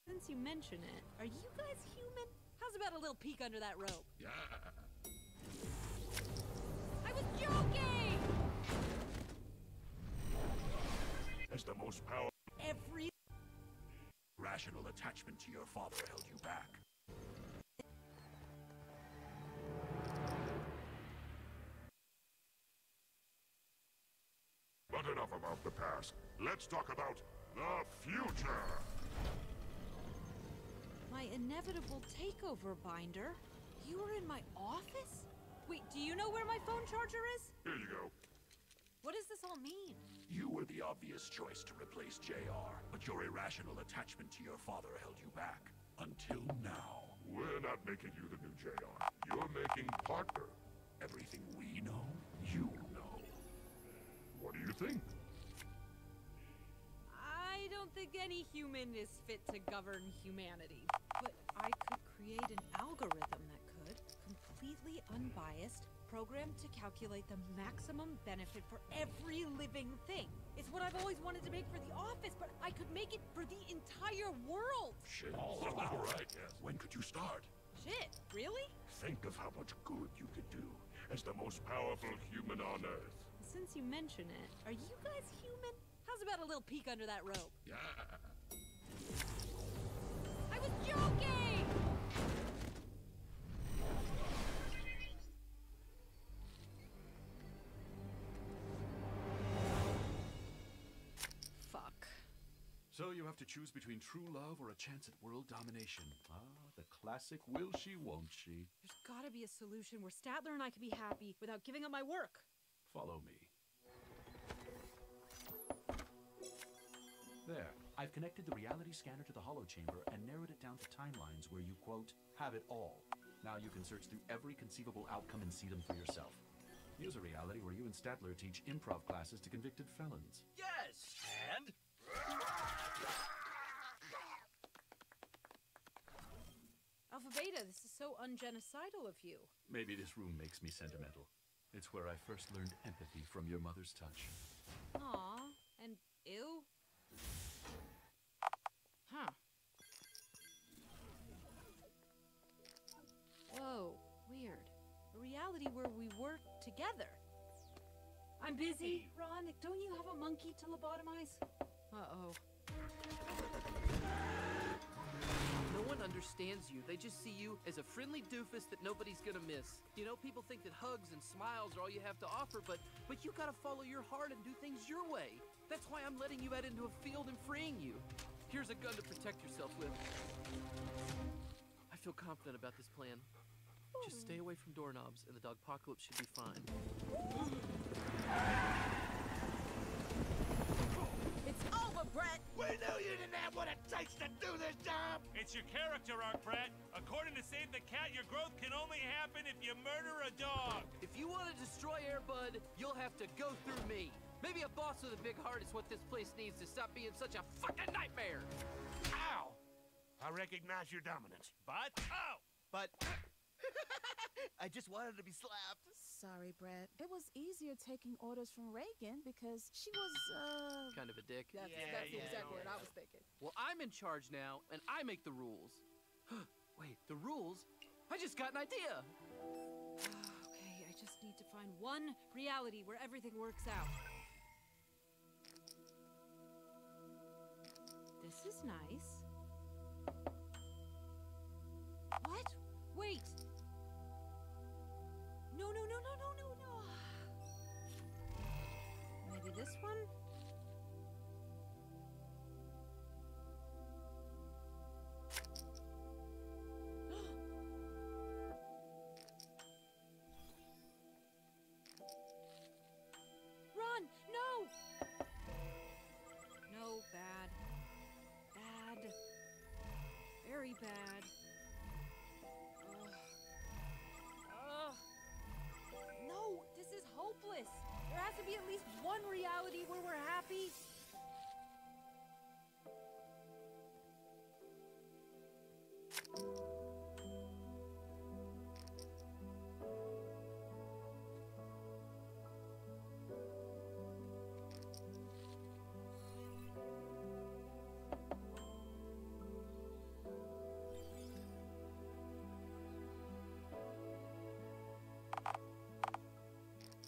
Since you mention it, are you guys human? How's about a little peek under that robe? Yeah. I was joking! As the most powerful... Every... Rational attachment to your father held you back. But enough about the past. Let's talk about the future. My inevitable takeover, Binder. You were in my office? Wait, do you know where my phone charger is? Here you go. What does this all mean? You were the obvious choice to replace JR, but your irrational attachment to your father held you back. Until now. We're not making you the new JR. You're making partner. Everything we know, you know. What do you think? I don't think any human is fit to govern humanity. But I could create an algorithm that could, completely unbiased, programmed to calculate the maximum benefit for every living thing. It's what I've always wanted to make for the office, but I could make it for the entire world. Shit. All right. When could you start? Shit, really? Think of how much good you could do as the most powerful human on Earth. Since you mention it, are you guys human? How's about a little peek under that robe? Yeah. I was joking! Fuck. So you have to choose between true love or a chance at world domination. Ah, the classic will she, won't she? There's gotta be a solution where Statler and I can be happy without giving up my work. Follow me. There. I've connected the reality scanner to the hollow chamber and narrowed it down to timelines where you, quote, have it all. Now you can search through every conceivable outcome and see them for yourself. Here's a reality where you and Statler teach improv classes to convicted felons. Yes! And? Alpha Beta, this is so ungenocidal of you. Maybe this room makes me sentimental. It's where I first learned empathy from your mother's touch. Aw, and ew. Huh. Whoa, weird. A reality where we work together. I'm busy. Ron, don't you have a monkey to lobotomize? Uh-oh. No one understands you. They just see you as a friendly doofus that nobody's gonna miss. You know, people think that hugs and smiles are all you have to offer, but you gotta follow your heart and do things your way. That's why I'm letting you out into a field and freeing you. Here's a gun to protect yourself with. I feel confident about this plan. Just stay away from doorknobs, and the dogpocalypse should be fine. It's over, Brett! We knew you didn't have what it takes to do this job! It's your character arc, Brett. According to Save the Cat, your growth can only happen if you murder a dog. If you want to destroy Air Bud, you'll have to go through me. Maybe a boss with a big heart is what this place needs to stop being such a fucking nightmare. Ow! I recognize your dominance. But, But I just wanted to be slapped. Sorry, Brett. It was easier taking orders from Reagan because she was, kind of a dick. That's the exact word I was thinking. Well, I'm in charge now, and I make the rules. Wait, the rules? I just got an idea. Okay, I just need to find one reality where everything works out. This is nice. What? Wait! No. Maybe this one? Run! No! No, bad. Bad. Very bad. No, this is hopeless. There has to be at least one reality where we're happy.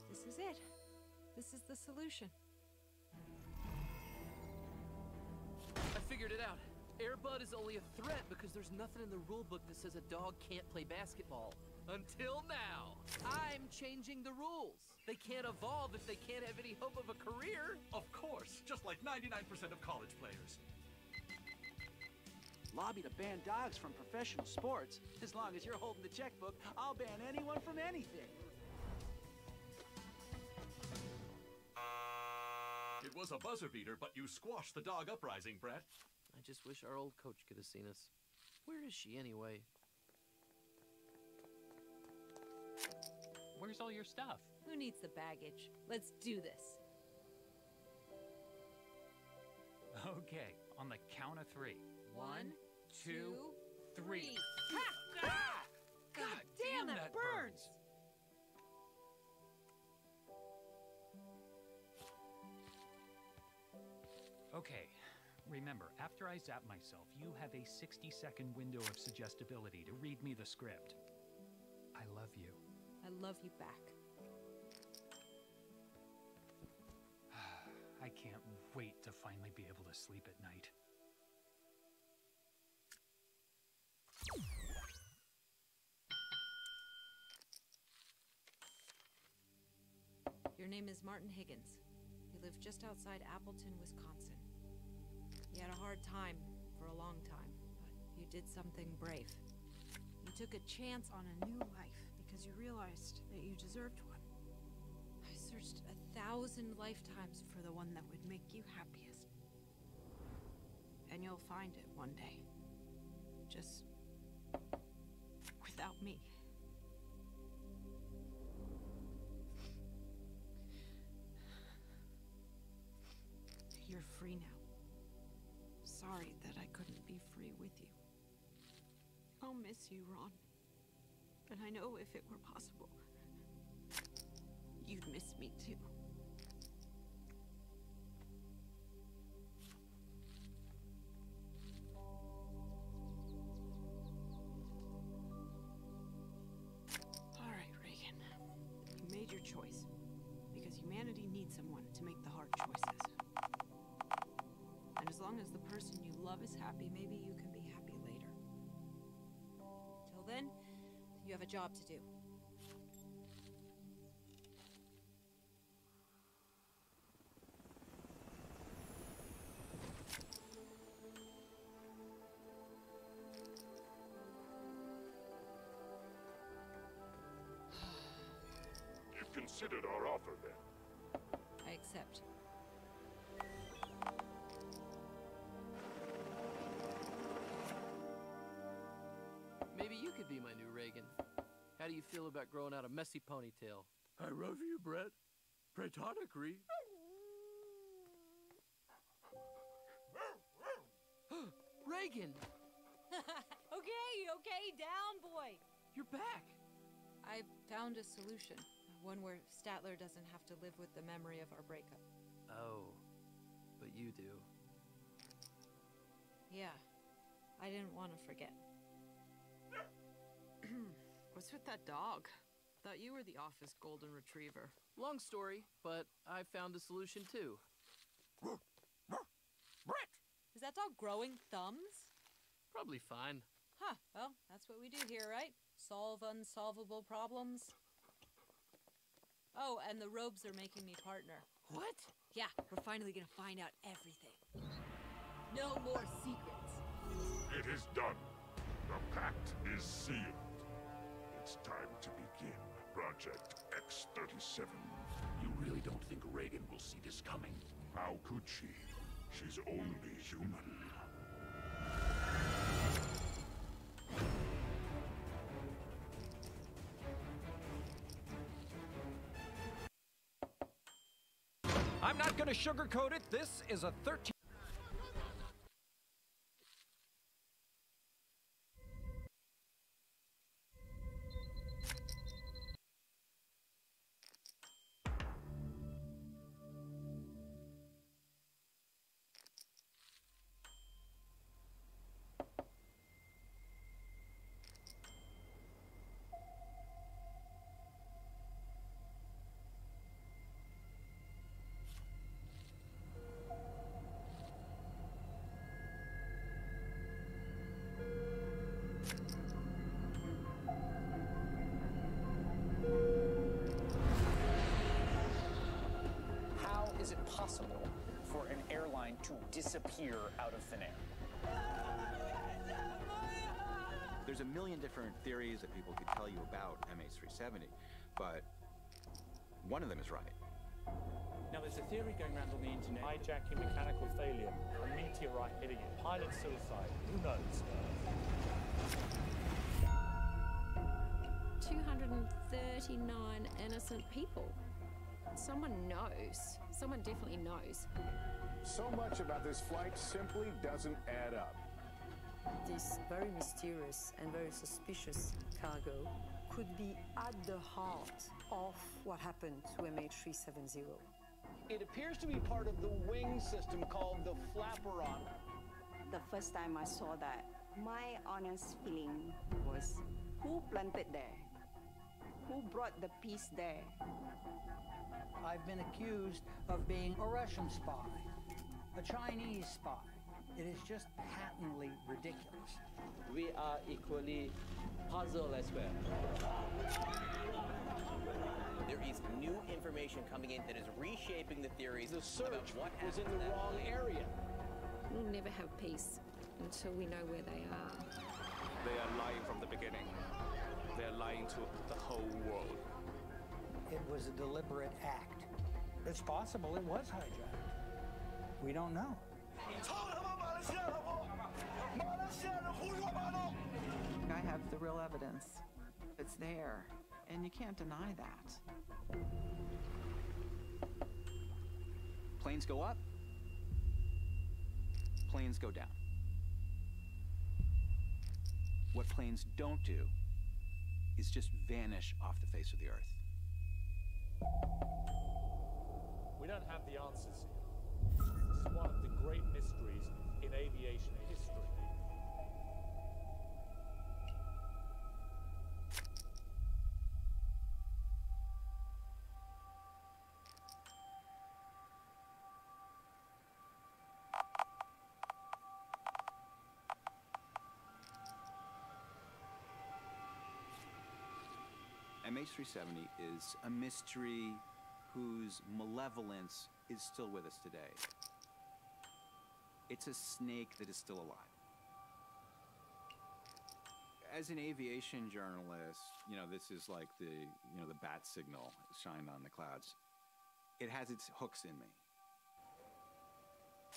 This is it. This is the solution. I figured it out. Air Bud is only a threat because there's nothing in the rulebook that says a dog can't play basketball. Until now. I'm changing the rules. They can't evolve if they can't have any hope of a career. Of course, just like 99% of college players. Lobby to ban dogs from professional sports. As long as you're holding the checkbook, I'll ban anyone from anything. It was a buzzer beater, but you squashed the dog uprising, Brett. I just wish our old coach could have seen us. Where is she anyway? Where's all your stuff? Who needs the baggage? Let's do this. Okay, on the count of 3. 1, 2, 3. Ha! Ah! God damn, that burns! Okay, remember, after I zap myself, you have a 60-second window of suggestibility to read me the script. I love you. I love you back. I can't wait to finally be able to sleep at night. Your name is Martin Higgins. You live just outside Appleton, Wisconsin. You had a hard time for a long time, but you did something brave. You took a chance on a new life because you realized that you deserved one. I searched 1,000 lifetimes for the one that would make you happiest. And you'll find it one day. Just without me. You're free now. Sorry that I couldn't be free with you. I'll miss you, Ron. But I know if it were possible, you'd miss me too. All right, Reagan. You made your choice. Because humanity needs someone to make the hard choices. And as long as the person you love is happy, maybe you can be happy later. Till then, you have a job to do. You've considered our offer, then? I accept. Maybe you could be my new Reagan. How do you feel about growing out a messy ponytail? I love you, Brett. Platonically. Reagan! Okay, down, boy. You're back. I found a solution. One where Statler doesn't have to live with the memory of our breakup. Oh, but you do. Yeah, I didn't want to forget. What's with that dog? Thought you were the office golden retriever. Long story, but I found a solution too. Brett! Is that dog growing thumbs? Probably fine. Huh, well, that's what we do here, right? Solve unsolvable problems. Oh, and the robes are making me partner. What? Yeah, we're finally gonna find out everything. No more secrets. It is done. The pact is sealed. It's time to begin Project X-37. You really don't think Reagan will see this coming? How could she? She's only human. I'm not gonna sugarcoat it. This is a 13... Is it possible for an airline to disappear out of thin air? There's a million different theories that people could tell you about MH370, but one of them is right. Now, there's a theory going around on the internet. Hijacking, mechanical failure, a meteorite hitting it, pilot suicide, who knows? 239 innocent people. Someone knows. Someone definitely knows. So much about this flight simply doesn't add up. This very mysterious and very suspicious cargo could be at the heart of what happened to MH370. It appears to be part of the wing system called the flaperon. The first time I saw that, my honest feeling was, who planted there? Who brought the piece there? I've been accused of being a Russian spy, a Chinese spy. It is just patently ridiculous. We are equally puzzled as well. There is new information coming in that is reshaping the theories The search about what was in happened the to that wrong plane. area. We'll never have peace until we know where they are. They are lying from the beginning. They are lying to the whole world. It was a deliberate act. It's possible it was hijacked. We don't know. I have the real evidence. It's there, and you can't deny that. Planes go up, planes go down. What planes don't do is just vanish off the face of the earth. We don't have the answers here. This is one of the great mysteries in aviation history. MH370 is a mystery whose malevolence is still with us today. It's a snake that is still alive. As an aviation journalist, you know, this is like the bat signal shined on the clouds. It has its hooks in me.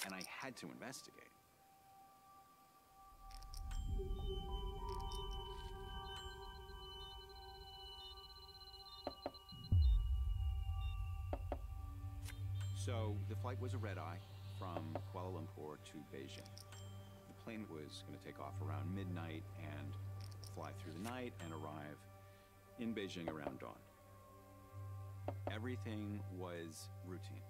And I had to investigate. So the flight was a red-eye from Kuala Lumpur to Beijing. The plane was going to take off around midnight and fly through the night and arrive in Beijing around dawn. Everything was routine.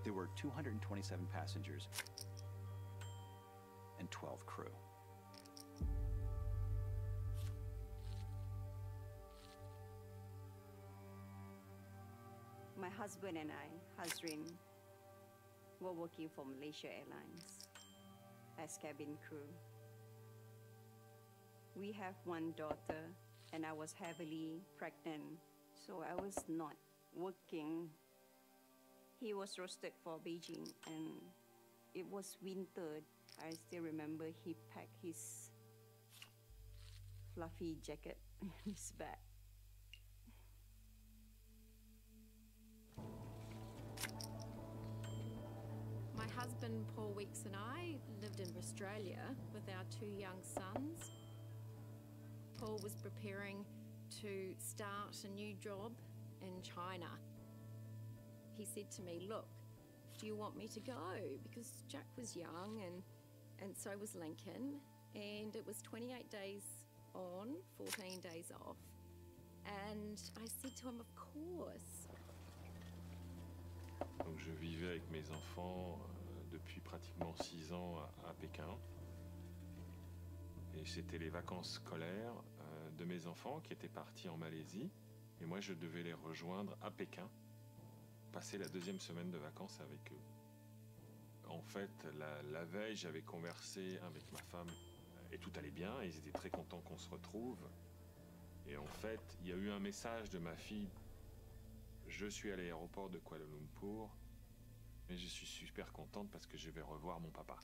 There were 227 passengers and 12 crew. My husband and I, Hazrin, were working for Malaysia Airlines as cabin crew. We have one daughter, and I was heavily pregnant, so I was not working. He was rostered for Beijing, and it was winter. I still remember he packed his fluffy jacket in his bag. My husband, Paul Weeks, and I lived in Australia with our 2 young sons. Paul was preparing to start a new job in China. He said to me, look, do you want me to go? Because Jack was young and so was Lincoln, and it was 28 days on, 14 days off. And I said to him, of course. Donc je vivais avec mes enfants depuis pratiquement 6 ans à Pékin. Et c'était les vacances scolaires de mes enfants qui étaient partis en Malaisie. Et moi je devais les rejoindre à Pékin, passer la 2e semaine de vacances avec eux. En fait, la veille, j'avais conversé avec ma femme et tout allait bien. Et ils étaient très contents qu'on se retrouve. Et en fait, il y a eu un message de ma fille. Je suis à l'aéroport de Kuala Lumpur, mais je suis super contente parce que je vais revoir mon papa.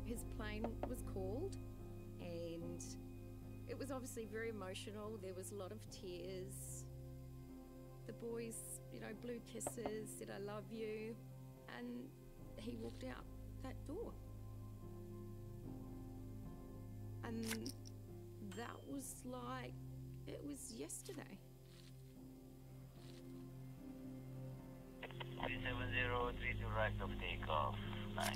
His plane was called, and it was obviously very emotional. There was a lot of tears. The boys, blew kisses, said I love you, and he walked out that door. And that was like, it was yesterday. 370, 32 right of takeoff, nice.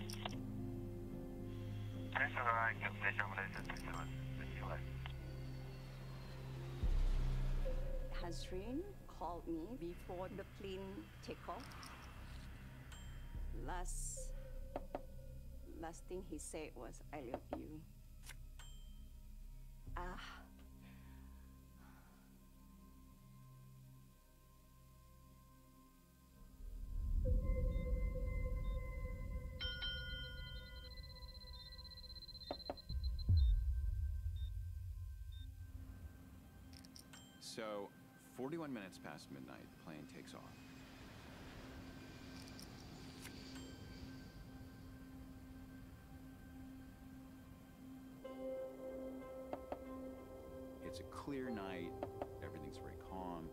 Hasrin called me before the plane takeoff. Last thing he said was, "I love you." So, 41 minutes past midnight, the plane takes off. It's a clear night, everything's very calm.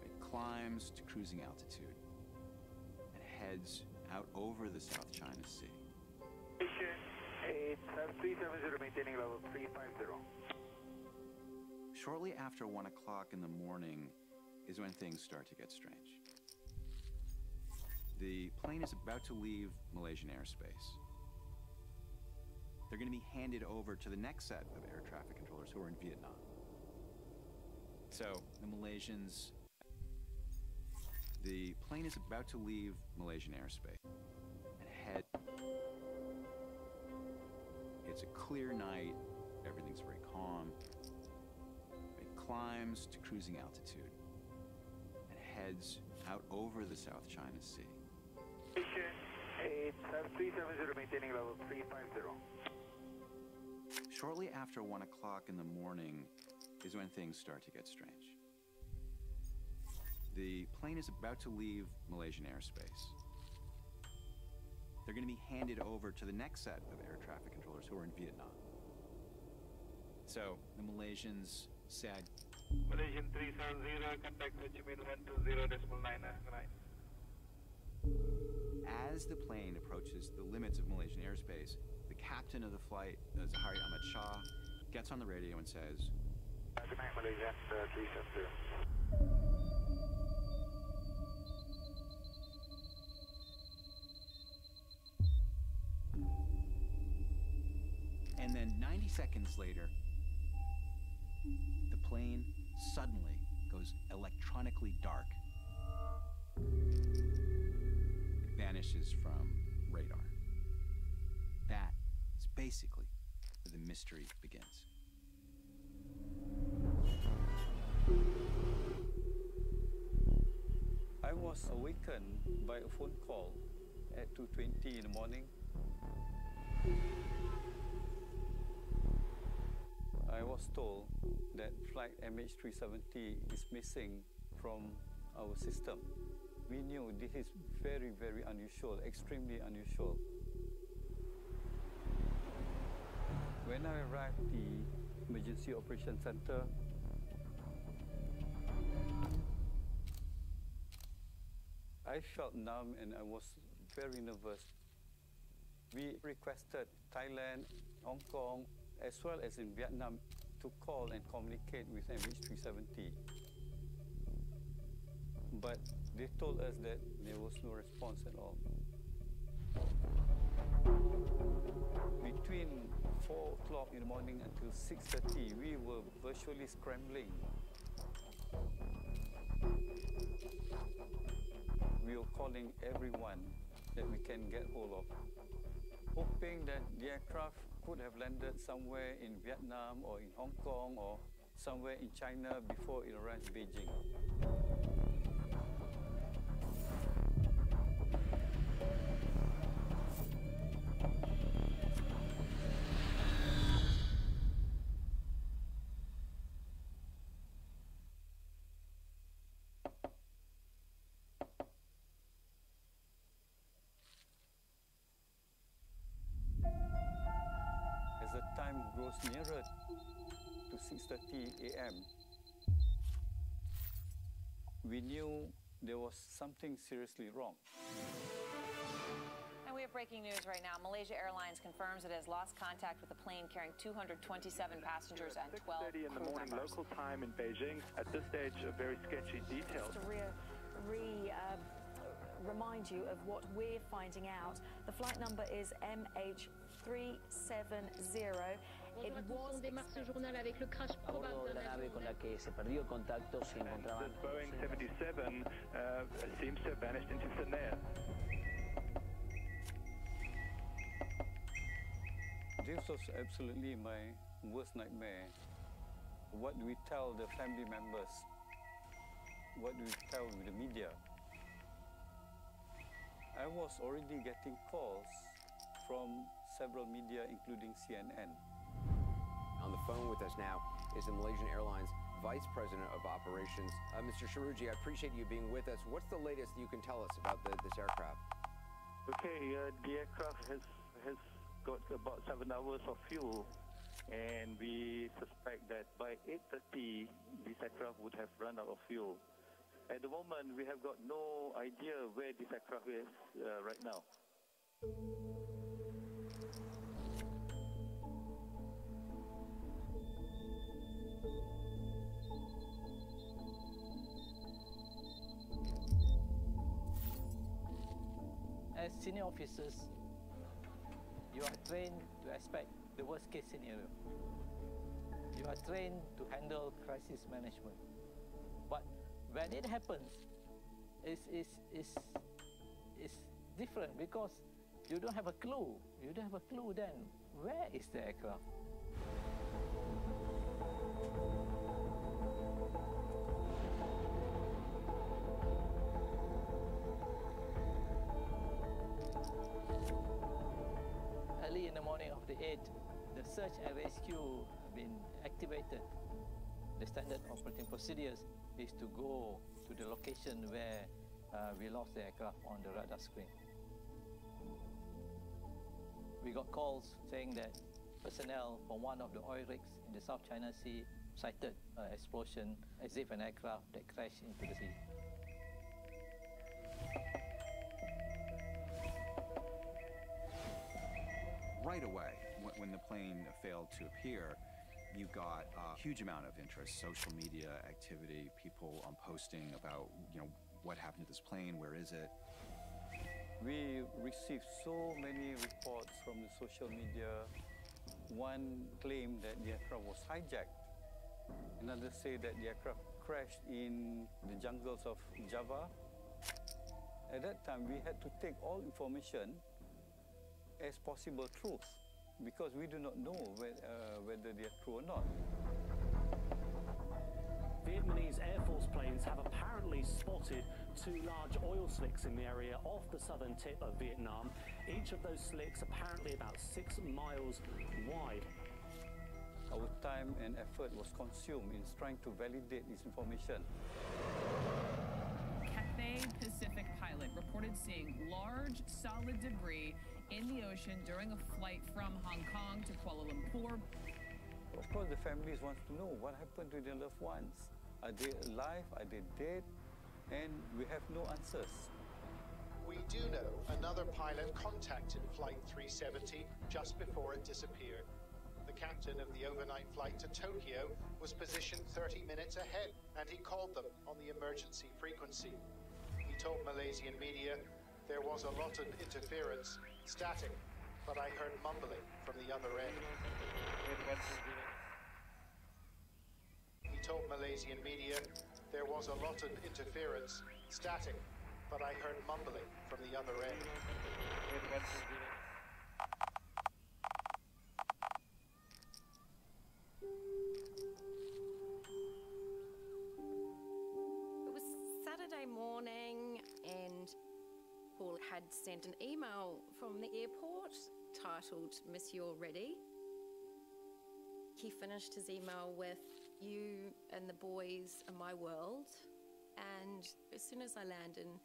It climbs to cruising altitude and heads out over the South China Sea. It's 370, maintaining level 350. Shortly after 1 o'clock in the morning is when things start to get strange. The plane is about to leave Malaysian airspace. They're going to be handed over to the next set of air traffic controllers who are in Vietnam. So, the plane is about to leave Malaysian airspace and head. It's a clear night, everything's very calm. It climbs to cruising altitude and heads out over the South China Sea. It's 370, maintaining level 350. Shortly after 1 o'clock in the morning is when things start to get strange. The plane is about to leave Malaysian airspace. They're going to be handed over to the next set of air traffic controllers who are in Vietnam. So, the Malaysians said, Malaysian 370, contact Ho Chi Minh 120.9. As the plane approaches the limits of Malaysian airspace, the captain of the flight, Zahari Ahmad Shah, gets on the radio and says, Good night, Malaysian 370. And then 90 seconds later, the plane suddenly goes electronically dark. It vanishes from radar. That is basically where the mystery begins. I was awakened by a phone call at 2:20 in the morning. I was told that flight MH370 is missing from our system. We knew this is very, very unusual, extremely unusual. When I arrived at the Emergency Operations Center, I felt numb and I was very nervous. We requested Thailand, Hong Kong, as well as in Vietnam to call and communicate with MH370. But they told us that there was no response at all. Between 4 o'clock in the morning until 6:30, we were virtually scrambling. We were calling everyone that we can get hold of, hoping that the aircraft could have landed somewhere in Vietnam or in Hong Kong or somewhere in China before it arrived Beijing. As the time grows nearer to 6:30 a.m., we knew there was something seriously wrong. And we have breaking news right now. Malaysia Airlines confirms it has lost contact with a plane carrying 227 passengers and 12 6:30 in the crew morning members. local time in Beijing. At this stage, very sketchy details. Just to remind you of what we're finding out. The flight number is MH370. It was démarre ce journal avec le crash probable d'un avion. Con la que se perdió el contacto se encontraban. The Boeing 77 seems to have vanished into thin air. This was absolutely my worst nightmare. What do we tell the family members? What do we tell the media? I was already getting calls from several media, including CNN. On the phone with us now is the Malaysian Airlines Vice President of Operations. Mr. Sharuji, I appreciate you being with us. What's the latest you can tell us about this aircraft? Okay, the aircraft has got about 7 hours of fuel, and we suspect that by 8:30 this aircraft would have run out of fuel. At the moment, we have got no idea where this aircraft is right now. As senior officers, you are trained to expect the worst case scenario. You are trained to handle crisis management. But when it happens, it's different because you don't have a clue. You don't have a clue then. Where is the aircraft? Early in the morning of the 8th, the search and rescue have been activated. The standard operating procedures is to go to the location where we lost the aircraft on the radar screen. We got calls saying that personnel from one of the oil rigs in the South China Sea sighted an explosion as if an aircraft that crashed into the sea. Right away, when the plane failed to appear, you got a huge amount of interest, social media activity, people posting about, what happened to this plane, where is it? We received so many reports from the social media. One claimed that the aircraft was hijacked. Another said that the aircraft crashed in the jungles of Java. At that time, we had to take all information as possible truth, because we do not know whether they are true or not. Vietnamese Air Force planes have apparently spotted 2 large oil slicks in the area off the southern tip of Vietnam. Each of those slicks apparently about 6 miles wide. Our time and effort was consumed in trying to validate this information. Cathay Pacific pilot reported seeing large, solid debris in the ocean during a flight from Hong Kong to Kuala Lumpur. Of course, the families want to know what happened to their loved ones. Are they alive? Are they dead? And we have no answers. We do know another pilot contacted Flight 370 just before it disappeared. The captain of the overnight flight to Tokyo was positioned 30 minutes ahead, and he called them on the emergency frequency. He told Malaysian media, "There was a lot of interference, static, but I heard mumbling from the other end." He told Malaysian media, "There was a lot of interference, static, but I heard mumbling from the other end." It was Saturday morning, and Paul had sent an email from the airport titled "Miss You Already." He finished his email with, "You and the boys are my world, and as soon as I land in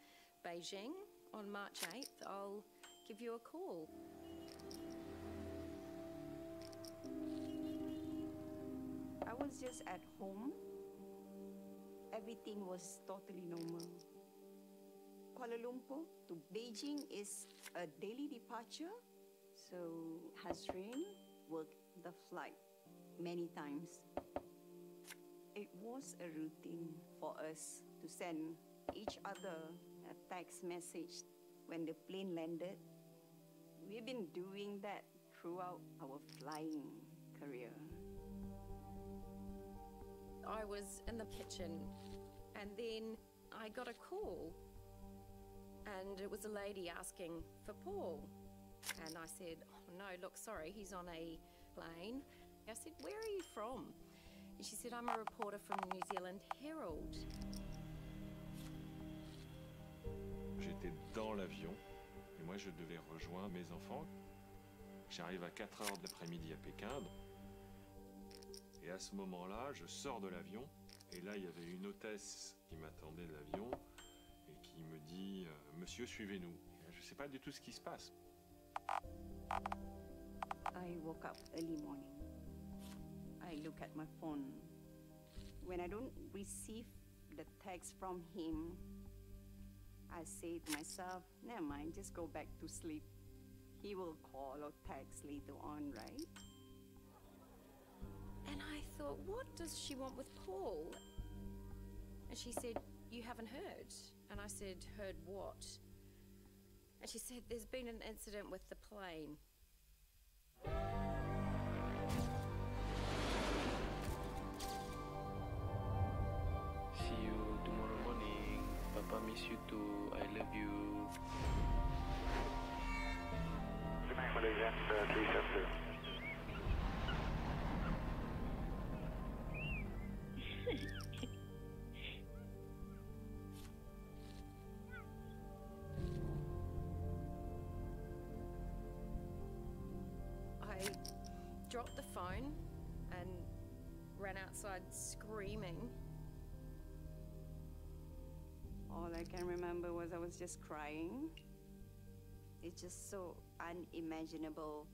Beijing on March 8th, I'll give you a call." I was just at home. Everything was totally normal. Kuala Lumpur to Beijing is a daily departure, so Hazrin worked the flight many times. It was a routine for us to send each other a text message when the plane landed. We've been doing that throughout our flying career. I was in the kitchen and then I got a call and it was a lady asking for Paul. And I said, oh no, look, sorry, he's on a plane. I said, where are you from? And she said, I'm a reporter from the New Zealand Herald. J'étais dans l'avion et moi je devais rejoindre mes enfants. J'arrive à 4 heures de l'après-midi à Pékin. Et à ce moment-là, je sors de l'avion et là il y avait une hôtesse qui m'attendait de l'avion et qui me dit Monsieur, suivez-nous. Je ne sais pas du tout ce qui se passe. I woke up early morning. I look at my phone. When I don't receive the text from him, I say to myself, never mind, just go back to sleep. He will call or text later on, right? And I thought, what does she want with Paul? And she said, you haven't heard. And I said, heard what? And she said, there's been an incident with the plane. See you tomorrow morning. Papa miss you too. I love you. Malaysia 370. I dropped the phone and ran outside screaming. All I can remember was I was just crying. It's just so unimaginable.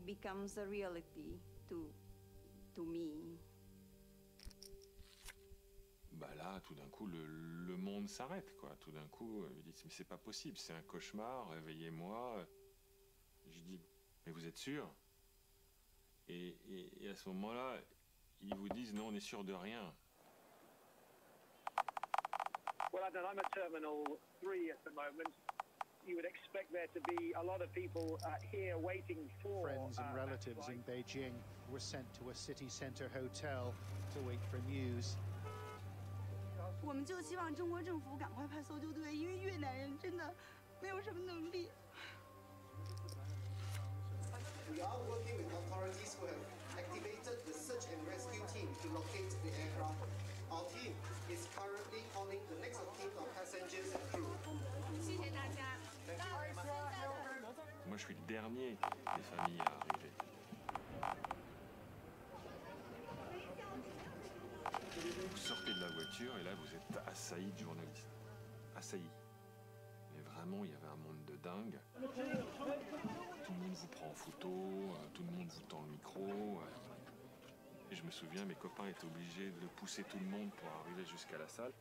becomes a reality to me. Bah là, tout d'un coup, le monde s'arrête, quoi. Tout d'un coup, ils disent, mais c'est pas possible, c'est un cauchemar, réveillez-moi. Je dis, mais vous êtes sûr? Et à ce moment-là, ils vous disent, non, on est sûr de rien. Well, Adnan, I'm at Terminal 3 at the moment. You would expect there to be a lot of people here waiting for... Friends and relatives in Beijing were sent to a city center hotel to wait for news. 我们就希望中国政府赶快派搜救队，因为越南人真的没有什么能力。We are working with authorities who have activated the search and rescue team to locate the aircraft. Our team is currently calling the next of kin of passengers and crew. 谢谢大家。 Moi, je suis le dernier des familles à arriver. Vous sortez de la voiture et là, vous êtes assailli de journalistes. Assailli. Mais vraiment, il y avait un monde de dingue. Tout le monde vous prend en photo, tout le monde vous tend le micro. Et je me souviens, mes copains étaient obligés de pousser tout le monde pour arriver jusqu'à la salle.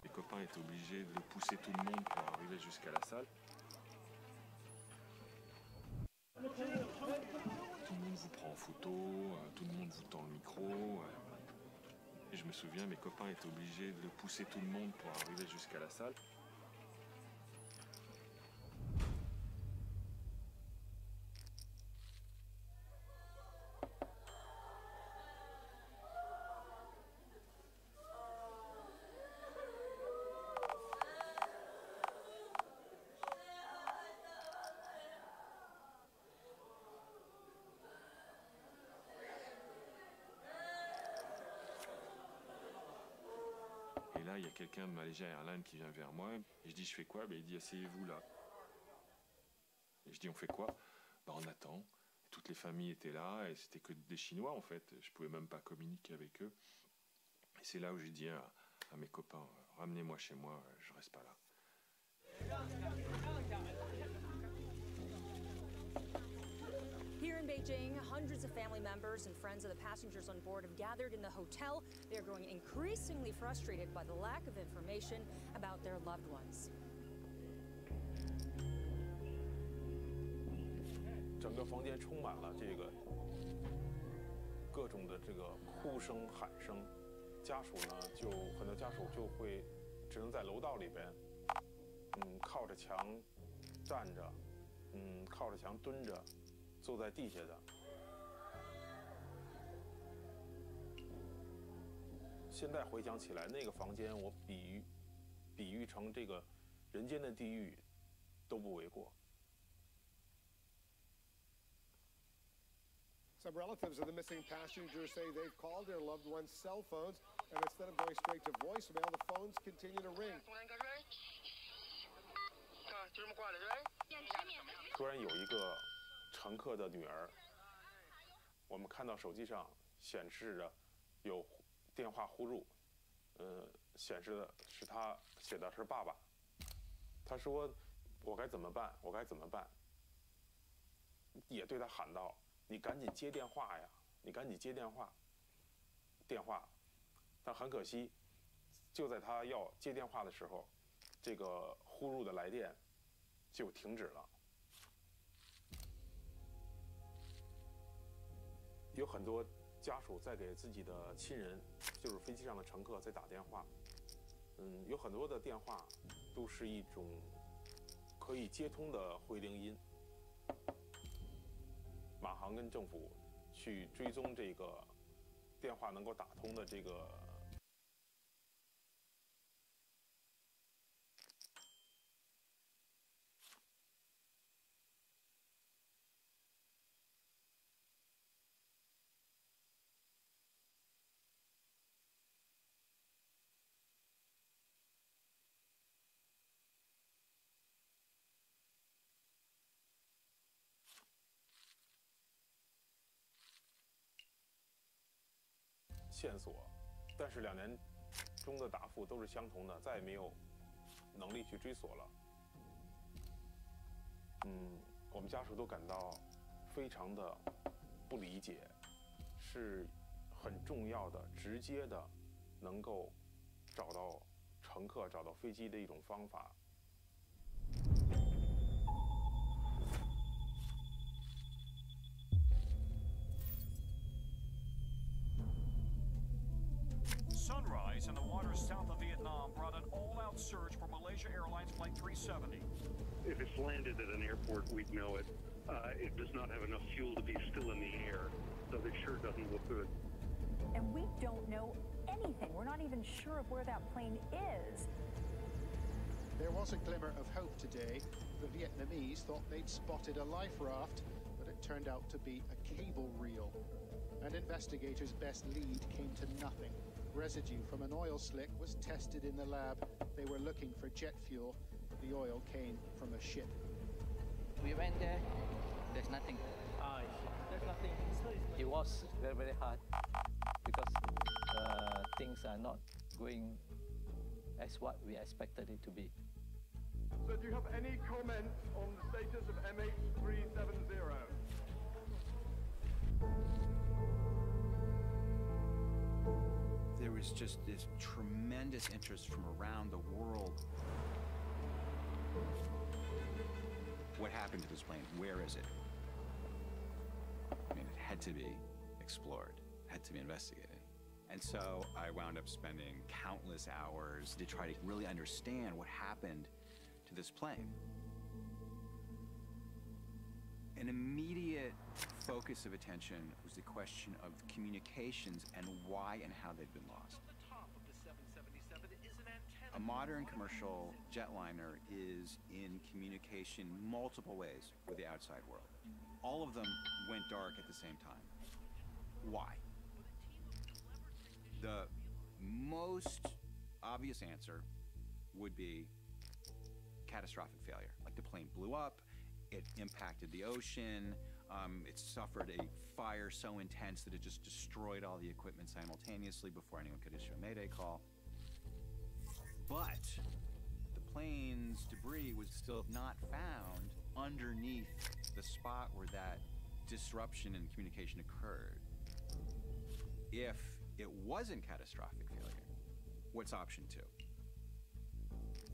Les copains étaient obligés de pousser tout le monde pour arriver jusqu'à la salle. Tout le monde vous prend en photo, tout le monde vous tend le micro. Et je me souviens, mes copains étaient obligés de pousser tout le monde pour arriver jusqu'à la salle. Et là, il y a quelqu'un de Malaysia Airlines qui vient vers moi. Et je dis, je fais quoi? Il dit, asseyez-vous là. Et je dis, on fait quoi? On attend. Et toutes les familles étaient là. Et c'était que des Chinois, en fait. Je pouvais même pas communiquer avec eux. Et c'est là où j'ai dit à mes copains, ramenez-moi chez moi, je reste pas là. Here in Beijing, hundreds of family members and friends of the passengers on board have gathered in the hotel. They're growing increasingly frustrated by the lack of information about their loved ones. 整个房间充满了这个各种的这个哭声、喊声，家属呢就很多家属就会只能在楼道里边，靠着墙站着，靠着墙蹲着。 坐在地下的，现在回想起来，那个房间我比喻成这个人间的地狱都不为过。 Some relatives of the missing passengers say they've called their loved ones' cell phones, and instead of going straight to voicemail, the phones continue to ring. 突然有一个。 乘客的女儿，我们看到手机上显示着有电话呼入，显示的是他写的是爸爸。他说：“我该怎么办？我该怎么办？”也对他喊道：“你赶紧接电话呀！你赶紧接电话！”但很可惜，就在他要接电话的时候，这个呼入的来电就停止了。 有很多家属在给自己的亲人，就是飞机上的乘客在打电话。有很多的电话都是一种可以接通的回铃音。马航跟政府去追踪这个电话能够打通的这个。 线索，但是2年中的答复都是相同的，再也没有能力去追索了。我们家属都感到非常的不理解，是很重要的、直接的，能够找到乘客、找到飞机的一种方法。Sunrise in the waters south of Vietnam brought an all-out search for Malaysia Airlines Flight 370. If it's landed at an airport, we'd know it. It does not have enough fuel to be still in the air, so it sure doesn't look good. And we don't know anything. We're not even sure of where that plane is. There was a glimmer of hope today. The Vietnamese thought they'd spotted a life raft, but it turned out to be a cable reel. And investigators' best lead came to nothing. Residue from an oil slick was tested in the lab. They were looking for jet fuel. The oil came from a ship. We went there, there's nothing. There's nothing. It was very, very hard because things are not going as what we expected it to be. So do you have any comments on the status of MH370? There was just this tremendous interest from around the world. What happened to this plane? Where is it? I mean, it had to be explored, had to be investigated. And so I wound up spending countless hours to try to really understand what happened to this plane. An immediate focus of attention was the question of communications and why and how they'd been lost. A modern commercial jetliner is in communication multiple ways with the outside world. All of them went dark at the same time. Why? The most obvious answer would be catastrophic failure. Like the plane blew up, it impacted the ocean, it suffered a fire so intense that it just destroyed all the equipment simultaneously before anyone could issue a mayday call. But the plane's debris was still not found underneath the spot where that disruption in communication occurred. If it wasn't catastrophic failure, what's option two?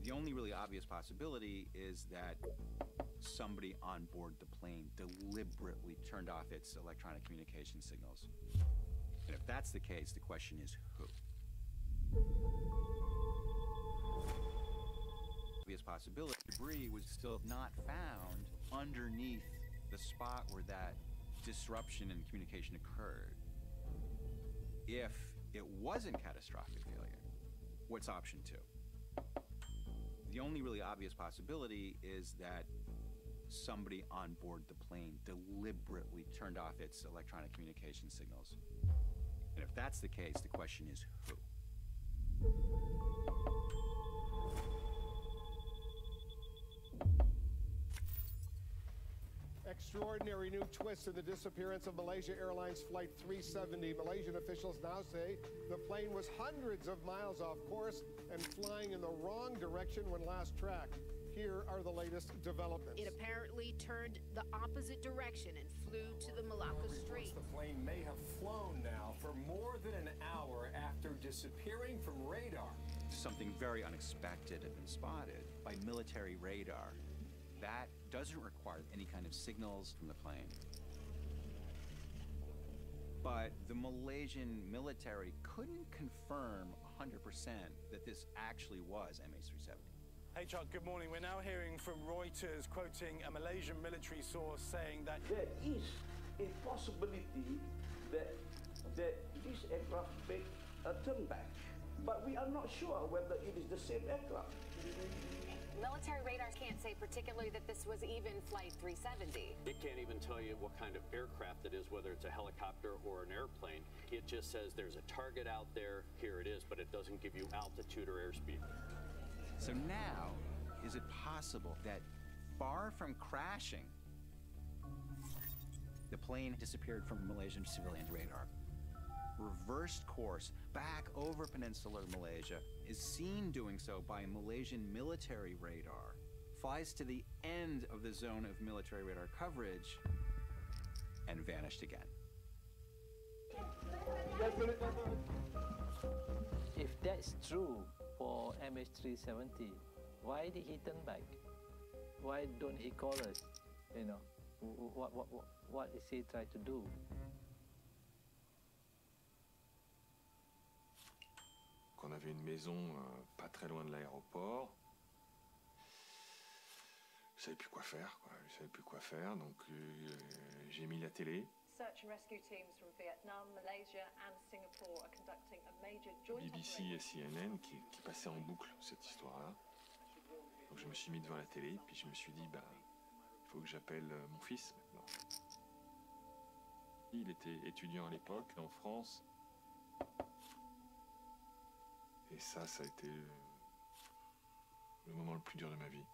The only really obvious possibility is that somebody on board the plane deliberately turned off its electronic communication signals. And if that's the case, the question is who? Obvious possibility, debris was still not found underneath the spot where that disruption in communication occurred. If it wasn't catastrophic failure, what's option two? The only really obvious possibility is that somebody on board the plane deliberately turned off its electronic communication signals. And if that's the case, the question is who? Extraordinary new twist in the disappearance of Malaysia Airlines Flight 370. Malaysian officials now say the plane was hundreds of miles off course and flying in the wrong direction when last tracked. Here are the latest developments. It apparently turned the opposite direction and flew to the Malacca Strait. The plane may have flown now for more than an hour after disappearing from radar. Something very unexpected had been spotted by military radar. That doesn't require any kind of signals from the plane. But the Malaysian military couldn't confirm 100% that this actually was MH370. Hey Chuck, good morning. We're now hearing from Reuters quoting a Malaysian military source saying that there is a possibility that this aircraft make a turn back, but we are not sure whether it is the same aircraft. Military radars can't say particularly that this was even Flight 370. It can't even tell you what kind of aircraft it is, whether it's a helicopter or an airplane. It just says there's a target out there, here it is, but it doesn't give you altitude or airspeed. So now, is it possible that far from crashing, the plane disappeared from Malaysian civilian radar, reversed course back over peninsular Malaysia, is seen doing so by Malaysian military radar, flies to the end of the zone of military radar coverage, and vanished again. If that's true for MH370, why did he turn back? Why don't he call us? You know, what is he trying to do? On avait une maison pas très loin de l'aéroport. Je savais plus quoi faire, quoi. Je savais plus quoi faire, donc j'ai mis la télé. Search and rescue teams from Vietnam, Malaysia and Singapore are conducting a major joint BBC et CNN qui passaient en boucle cette histoire-là. Donc je me suis mis devant la télé, puis je me suis dit, bah, il faut que j'appelle mon fils maintenant. Il était étudiant à l'époque en France. Et ça a été le moment le plus dur de ma vie.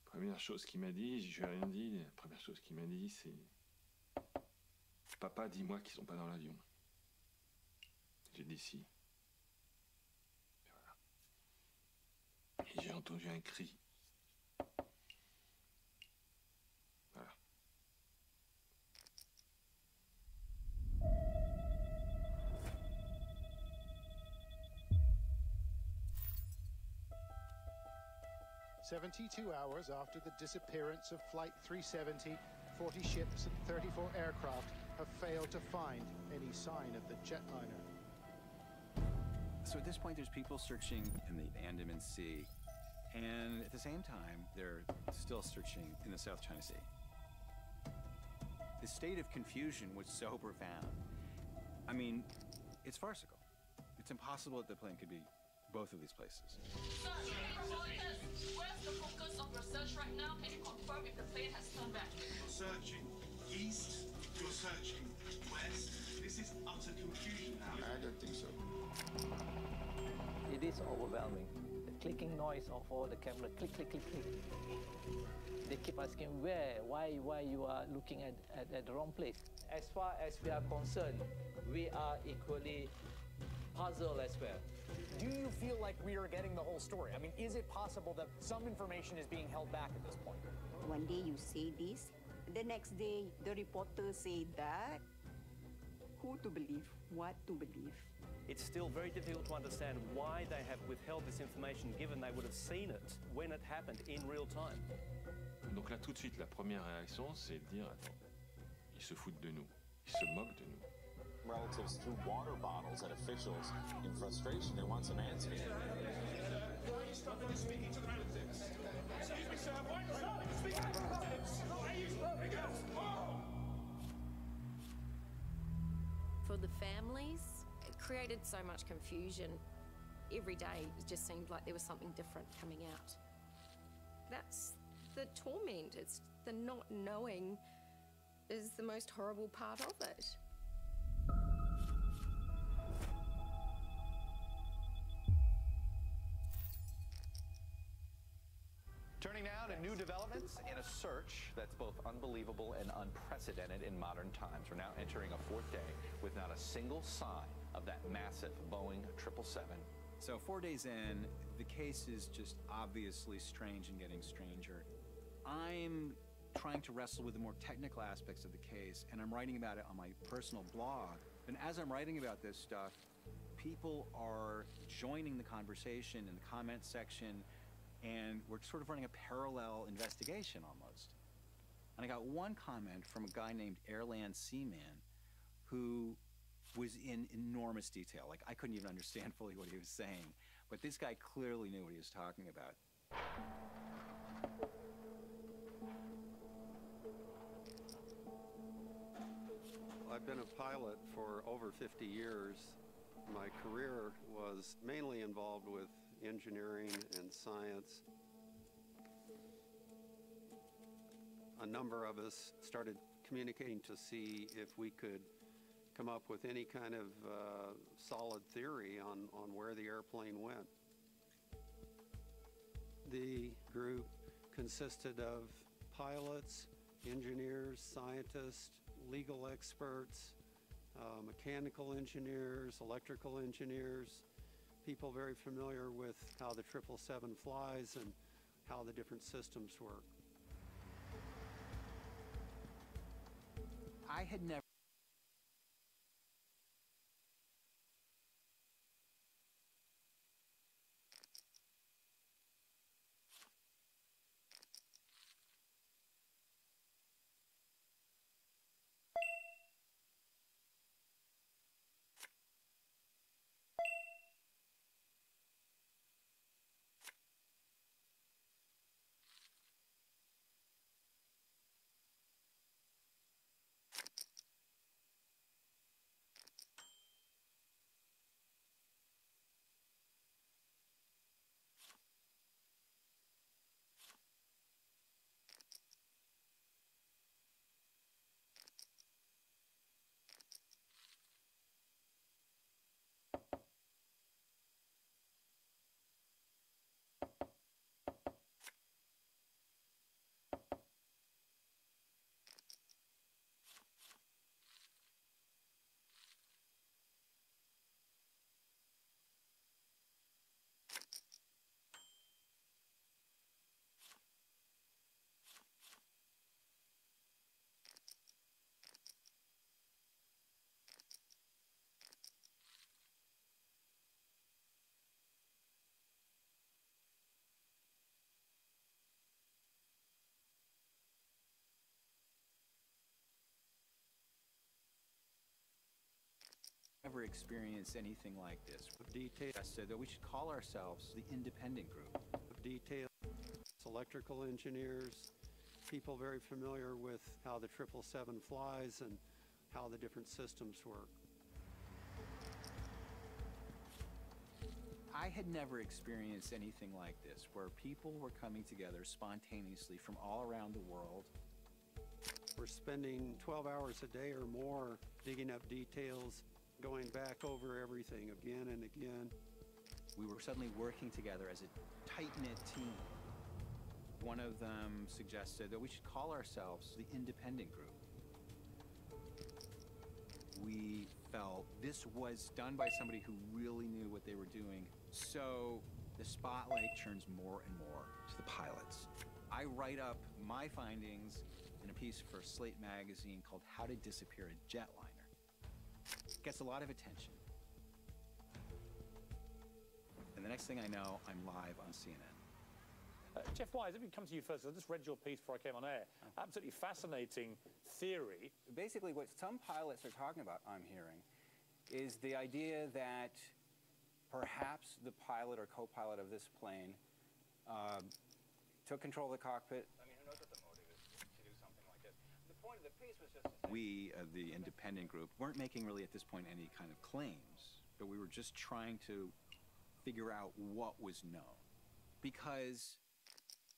Première chose qu'il m'a dit, je lui ai rien dit, la première chose qu'il m'a dit, c'est « Papa, dis-moi qu'ils sont pas dans l'avion. » J'ai dit si. Et voilà. Et j'ai entendu un cri. Voilà. "72 hours after the disappearance of Flight 370, 40 ships and 34 aircraft have failed to find any sign of the jetliner." So at this point, there's people searching in the Andaman Sea, and at the same time, they're still searching in the South China Sea. The state of confusion was so profound. I mean, it's farcical. It's impossible that the plane could be both of these places. Where's the focus of your search right now? Can you confirm if the plane has turned back? You're searching east, you're searching west. This is utter confusion now. I don't think so. It is overwhelming. The clicking noise of all the camera, click, click, click, click. They keep asking where, why you are looking at the wrong place. As far as we are concerned, we are equally puzzled as well. Do you feel like we are getting the whole story? I mean, is it possible that some information is being held back at this point? One day you say this, the next day the reporters say that. Who to believe? What to believe? It's still very difficult to understand why they have withheld this information, given they would have seen it when it happened in real time. Donc là, tout de suite, la première réaction, c'est de dire, attends, ils se foutent de nous, ils se moquent de nous. Relatives threw water bottles at officials in frustration. They want some answers. Why are you stopping and speaking to the relatives? Excuse me, sir. Why are you stopping and speaking to the relatives? Why are you stopping us? For the families, it created so much confusion. Every day it just seemed like there was something different coming out. That's the torment. It's the not knowing is the most horrible part of it. Turning now to new developments in a search that's both unbelievable and unprecedented in modern times. We're now entering a fourth day with not a single sign of that massive Boeing 777. So 4 days in, the case is just obviously strange and getting stranger. I'm trying to wrestle with the more technical aspects of the case, and I'm writing about it on my personal blog. And as I'm writing about this stuff, people are joining the conversation in the comment section, and we're sort of running a parallel investigation almost. And I got one comment from a guy named Airland Seaman who was in enormous detail. Like, I couldn't even understand fully what he was saying, but this guy clearly knew what he was talking about. I've been a pilot for over 50 years. My career was mainly involved with engineering and science. A number of us started communicating to see if we could come up with any kind of solid theory on where the airplane went. The group consisted of pilots, engineers, scientists, legal experts, mechanical engineers, electrical engineers, people very familiar with how the 777 flies and how the different systems work. I had never ever experienced anything like this. Detail Suggested that we should call ourselves the independent group. Detail electrical engineers, people very familiar with how the 777 flies and how the different systems work. I had never experienced anything like this, where people were coming together spontaneously from all around the world. We're spending 12 hours a day or more digging up details, going back over everything again and again. We were suddenly working together as a tight-knit team. One of them suggested that we should call ourselves the independent group. We felt this was done by somebody who really knew what they were doing. So the spotlight turns more and more to the pilots. I write up my findings in a piece for Slate magazine called How to Disappear a Jetliner. Gets a lot of attention. And the next thing I know, I'm live on CNN. Jeff Wise, let me come to you first. I just read your piece before I came on air. Absolutely fascinating theory. Basically, what some pilots are talking about, I'm hearing, is the idea that perhaps the pilot or co-pilot of this plane took control of the cockpit. I mean, who knows what the motive is to do something like this? The point of the piece was just to say... We, the independent group, weren't making really at this point any kind of claims, but we were just trying to figure out what was known. Because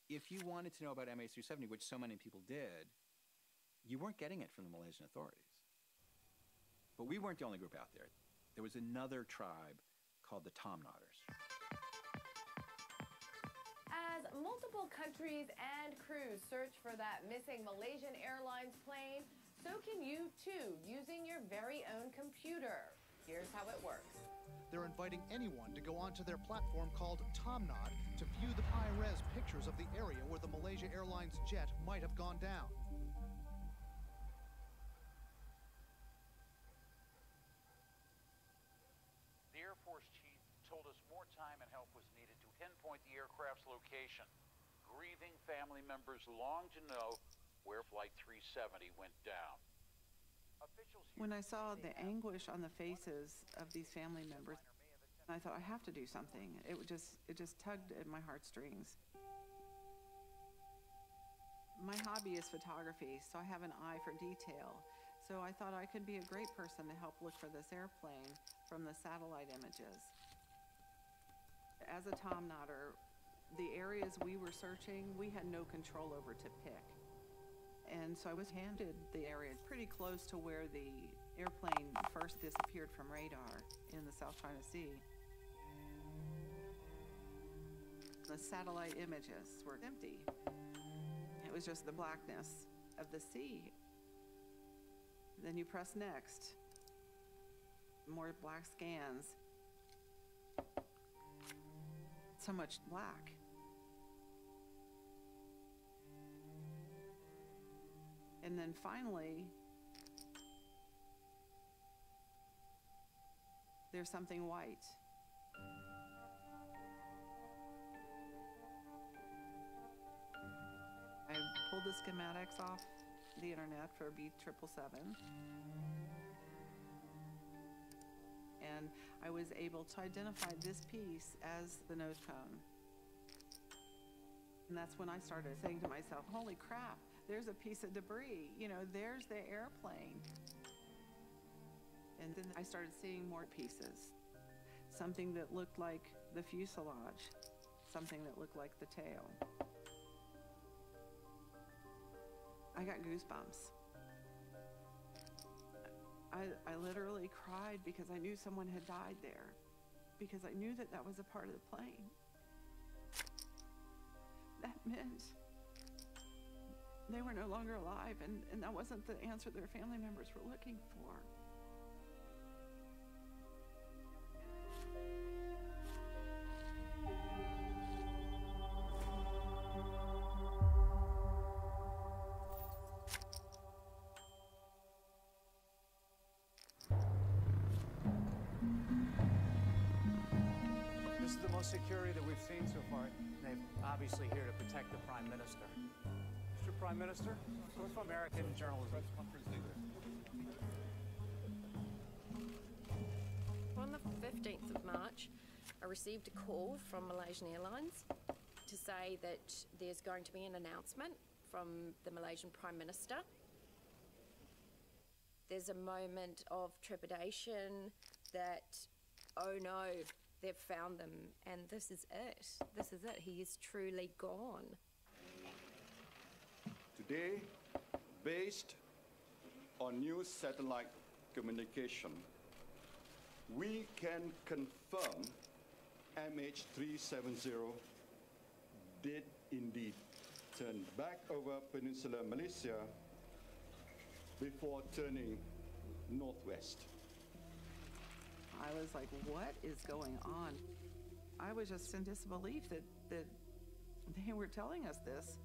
if you wanted to know about MH370, which so many people did, you weren't getting it from the Malaysian authorities. But we weren't the only group out there. There was another tribe called the Tom Nodders. As multiple countries and crews search for that missing Malaysian Airlines plane, so can you too, using your very own computer. Here's how it works. They're inviting anyone to go onto their platform called TomNod to view the high-res pictures of the area where the Malaysia Airlines jet might have gone down. The Air Force chief told us more time and help was needed to pinpoint the aircraft's location. Grieving family members long to know where Flight 370 went down. When I saw the anguish on the faces of these family members, I thought, I have to do something. It just tugged at my heartstrings. My hobby is photography, so I have an eye for detail. So I thought I could be a great person to help look for this airplane from the satellite images. As a Tom Nodder, the areas we were searching, we had no control over to pick. And so I was handed the area pretty close to where the airplane first disappeared from radar in the South China Sea. The satellite images were empty. It was just the blackness of the sea. Then you press next. More black scans. So much black. And then finally, there's something white. I pulled the schematics off the internet for B777. And I was able to identify this piece as the nose cone. And that's when I started saying to myself, holy crap, there's a piece of debris. You know, there's the airplane. And then I started seeing more pieces. Something that looked like the fuselage. Something that looked like the tail. I got goosebumps. I literally cried because I knew someone had died there. Because I knew that that was a part of the plane. That meant they were no longer alive, and that wasn't the answer their family members were looking for. This is the most security that we've seen so far. They're obviously here to protect the Prime Minister. Mr. Prime Minister, what's from American journalism? On the 15th of March, I received a call from Malaysian Airlines to say that there's going to be an announcement from the Malaysian Prime Minister. There's a moment of trepidation that, oh no, they've found them, and this is it. This is it. He is truly gone. Today, based on new satellite communication, we can confirm MH370 did indeed turn back over Peninsular Malaysia before turning northwest. I was like, what is going on? I was just in disbelief that they were telling us this.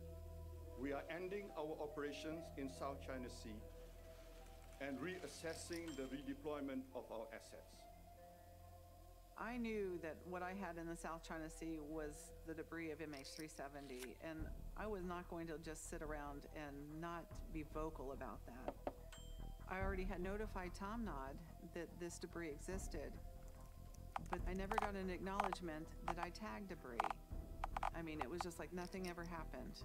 We are ending our operations in South China Sea and reassessing the redeployment of our assets. I knew that what I had in the South China Sea was the debris of MH370, and I was not going to just sit around and not be vocal about that. I already had notified Tomnod that this debris existed, but I never got an acknowledgement that I tagged debris. I mean, it was just like nothing ever happened.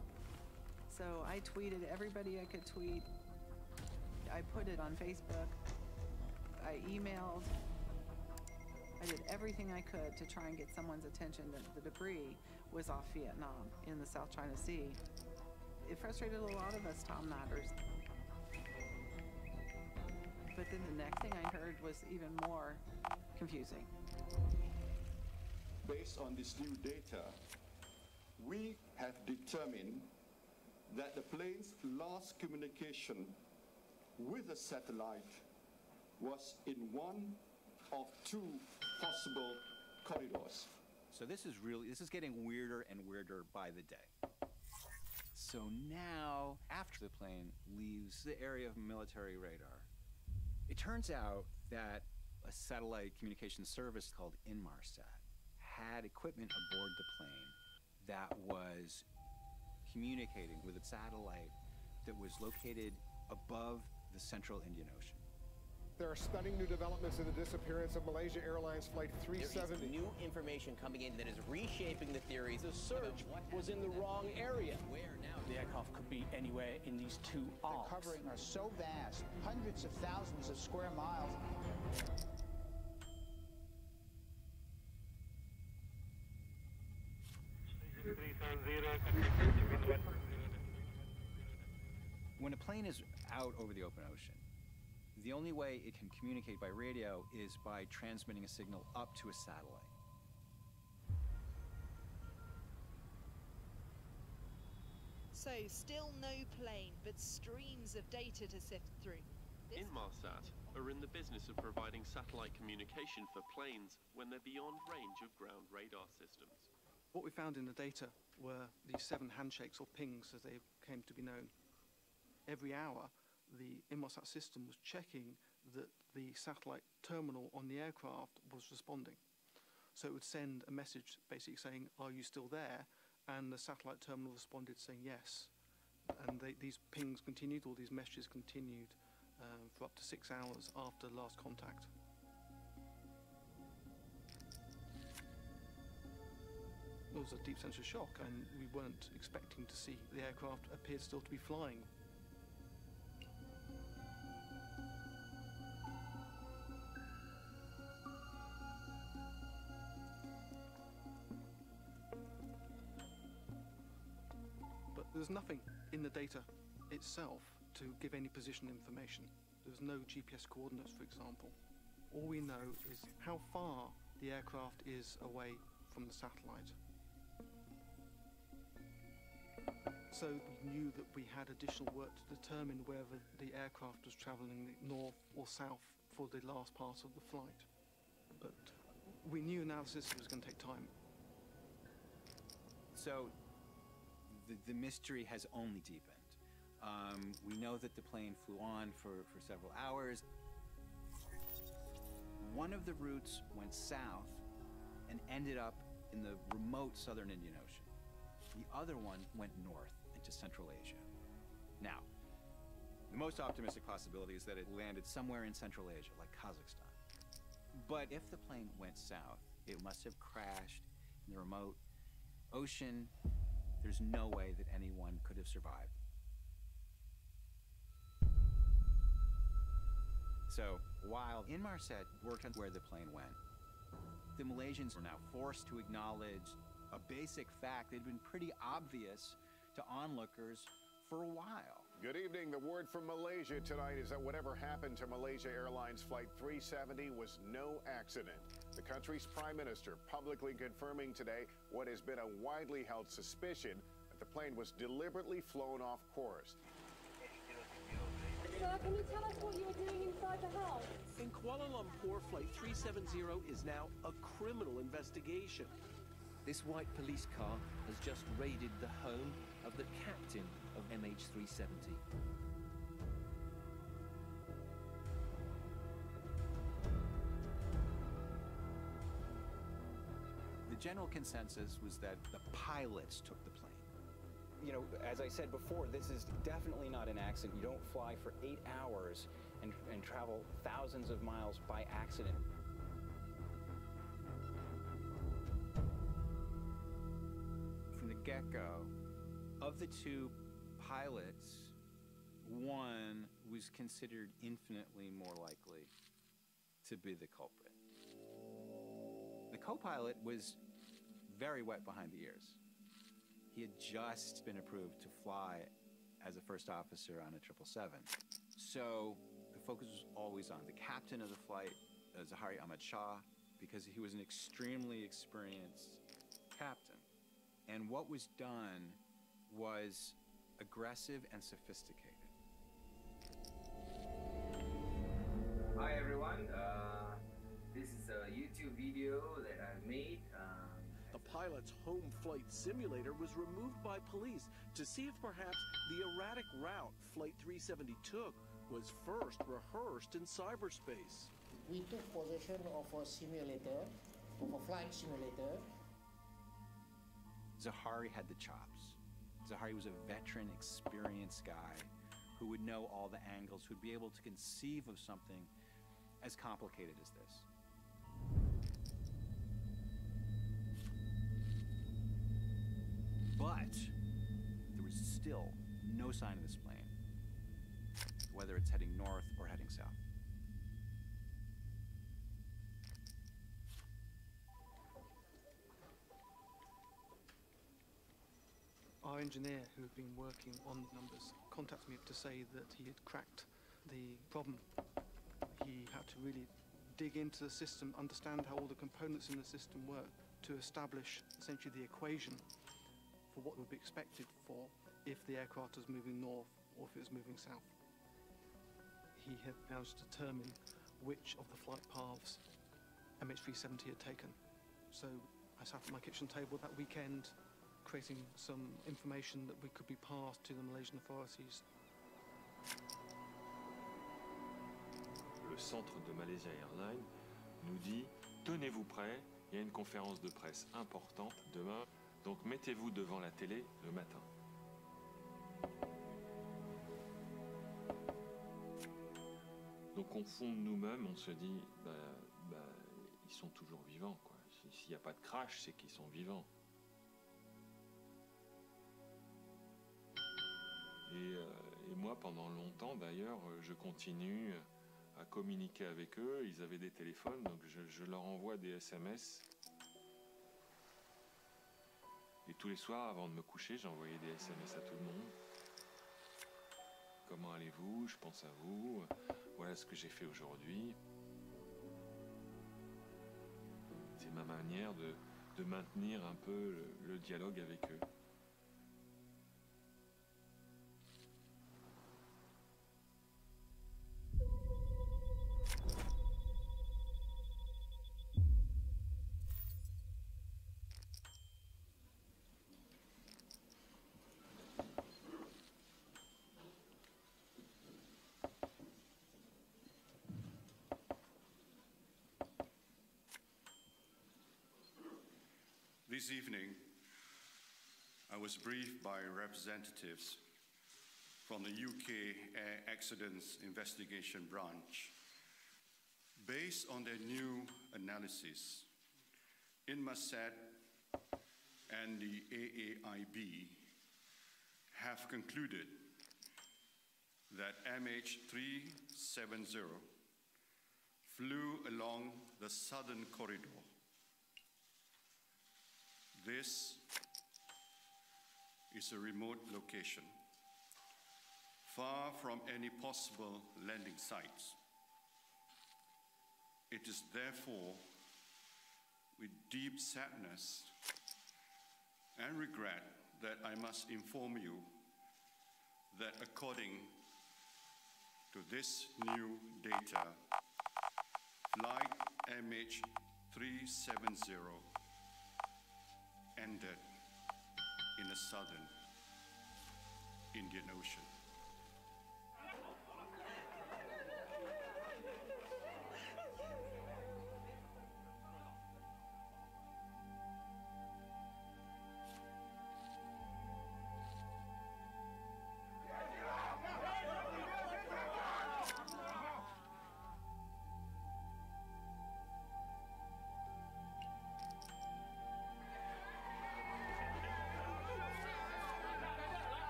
So I tweeted everybody I could tweet. I put it on Facebook. I emailed. I did everything I could to try and get someone's attention that the debris was off Vietnam in the South China Sea. It frustrated a lot of us Tomnodders. But then the next thing I heard was even more confusing. Based on this new data, we have determined that the plane's last communication with the satellite was in one of two possible corridors. So this is getting weirder and weirder by the day. So now, after the plane leaves the area of military radar, it turns out that a satellite communication service called Inmarsat had equipment aboard the plane that was communicating with a satellite that was located above the central Indian Ocean. There are stunning new developments in the disappearance of Malaysia Airlines Flight 370. There is new information coming in that is reshaping the theories. The search was in the wrong area. Where now? The aircraft could be anywhere in these two arcs. The covering are so vast, hundreds of thousands of square miles. When a plane is out over the open ocean, the only way it can communicate by radio is by transmitting a signal up to a satellite. So still no plane, but streams of data to sift through. Inmarsat are in the business of providing satellite communication for planes when they're beyond range of ground radar systems. What we found in the data were these 7 handshakes, or pings as they came to be known. Every hour, the Inmarsat system was checking that the satellite terminal on the aircraft was responding. So it would send a message basically saying, "Are you still there?" And the satellite terminal responded saying yes. And these pings continued, or these messages continued for up to 6 hours after last contact. There was a deep sense of shock, and we weren't expecting to see the aircraft appeared still to be flying. But there's nothing in the data itself to give any position information. There's no GPS coordinates, for example. All we know is how far the aircraft is away from the satellite. So we knew that we had additional work to determine whether the aircraft was travelling north or south for the last part of the flight. But we knew analysis was going to take time. So the mystery has only deepened. We know that the plane flew on for several hours. One of the routes went south and ended up in the remote southern Indian Ocean. The other one went north into Central Asia. Now, the most optimistic possibility is that it landed somewhere in Central Asia, like Kazakhstan. But if the plane went south, it must have crashed in the remote ocean. There's no way that anyone could have survived. So, while Inmarsat worked on where the plane went, the Malaysians were now forced to acknowledge a basic fact that had been pretty obvious to onlookers for a while. Good evening. The word from Malaysia tonight is that whatever happened to Malaysia Airlines Flight 370 was no accident. The country's prime minister publicly confirming today what has been a widely held suspicion that the plane was deliberately flown off course. Sir, can you tell us what you were doing inside the house? In Kuala Lumpur, Flight 370 is now a criminal investigation. This white police car has just raided the home of the captain of MH370. The general consensus was that the pilots took the plane. You know, as I said before, this is definitely not an accident. You don't fly for 8 hours and travel thousands of miles by accident. From the get-go, of the 2 pilots, one was considered infinitely more likely to be the culprit. The co-pilot was very wet behind the ears. He had just been approved to fly as a first officer on a 777. So the focus was always on the captain of the flight, Zahari Ahmad Shah, because he was an extremely experienced captain. And what was done was aggressive and sophisticated. Hi everyone, this is a YouTube video that I've made. The pilot's home flight simulator was removed by police to see if perhaps the erratic route Flight 370 took was first rehearsed in cyberspace. We took possession of a simulator, of a flight simulator. Zahari had the chops. Zahari was a veteran, experienced guy who would know all the angles, who'd be able to conceive of something as complicated as this. But there was still no sign of this plane, whether it's heading north or heading south. Our engineer, who had been working on the numbers, contacted me to say that he had cracked the problem. He had to really dig into the system, understand how all the components in the system work, to establish essentially the equation for what would be expected for if the aircraft was moving north or if it was moving south. He had managed to determine which of the flight paths MH370 had taken. So I sat at my kitchen table that weekend creating some information that we could be passed to the Malaysian authorities. Le centre de Malaysia Airlines nous dit « Tenez-vous prêts, il y a une conférence de presse importante demain, donc mettez-vous devant la télé le matin. » Donc au fond de nous-mêmes, on se dit ils sont toujours vivants, quoi. S'il n'y a pas de crash, c'est qu'ils sont vivants. Et moi, pendant longtemps, d'ailleurs, je continue à communiquer avec eux. Ils avaient des téléphones, donc je leur envoie des SMS. Et tous les soirs, avant de me coucher, j'envoyais des SMS à tout le monde. Comment allez-vous? Je pense à vous. Voilà ce que j'ai fait aujourd'hui. C'est ma manière de maintenir un peu le dialogue avec eux. This evening, I was briefed by representatives from the UK Air Accidents Investigation Branch. Based on their new analysis, Inmarsat and the AAIB have concluded that MH370 flew along the southern corridor. This is a remote location, far from any possible landing sites. It is therefore with deep sadness and regret that I must inform you that according to this new data, flight MH370 ended in the southern Indian Ocean.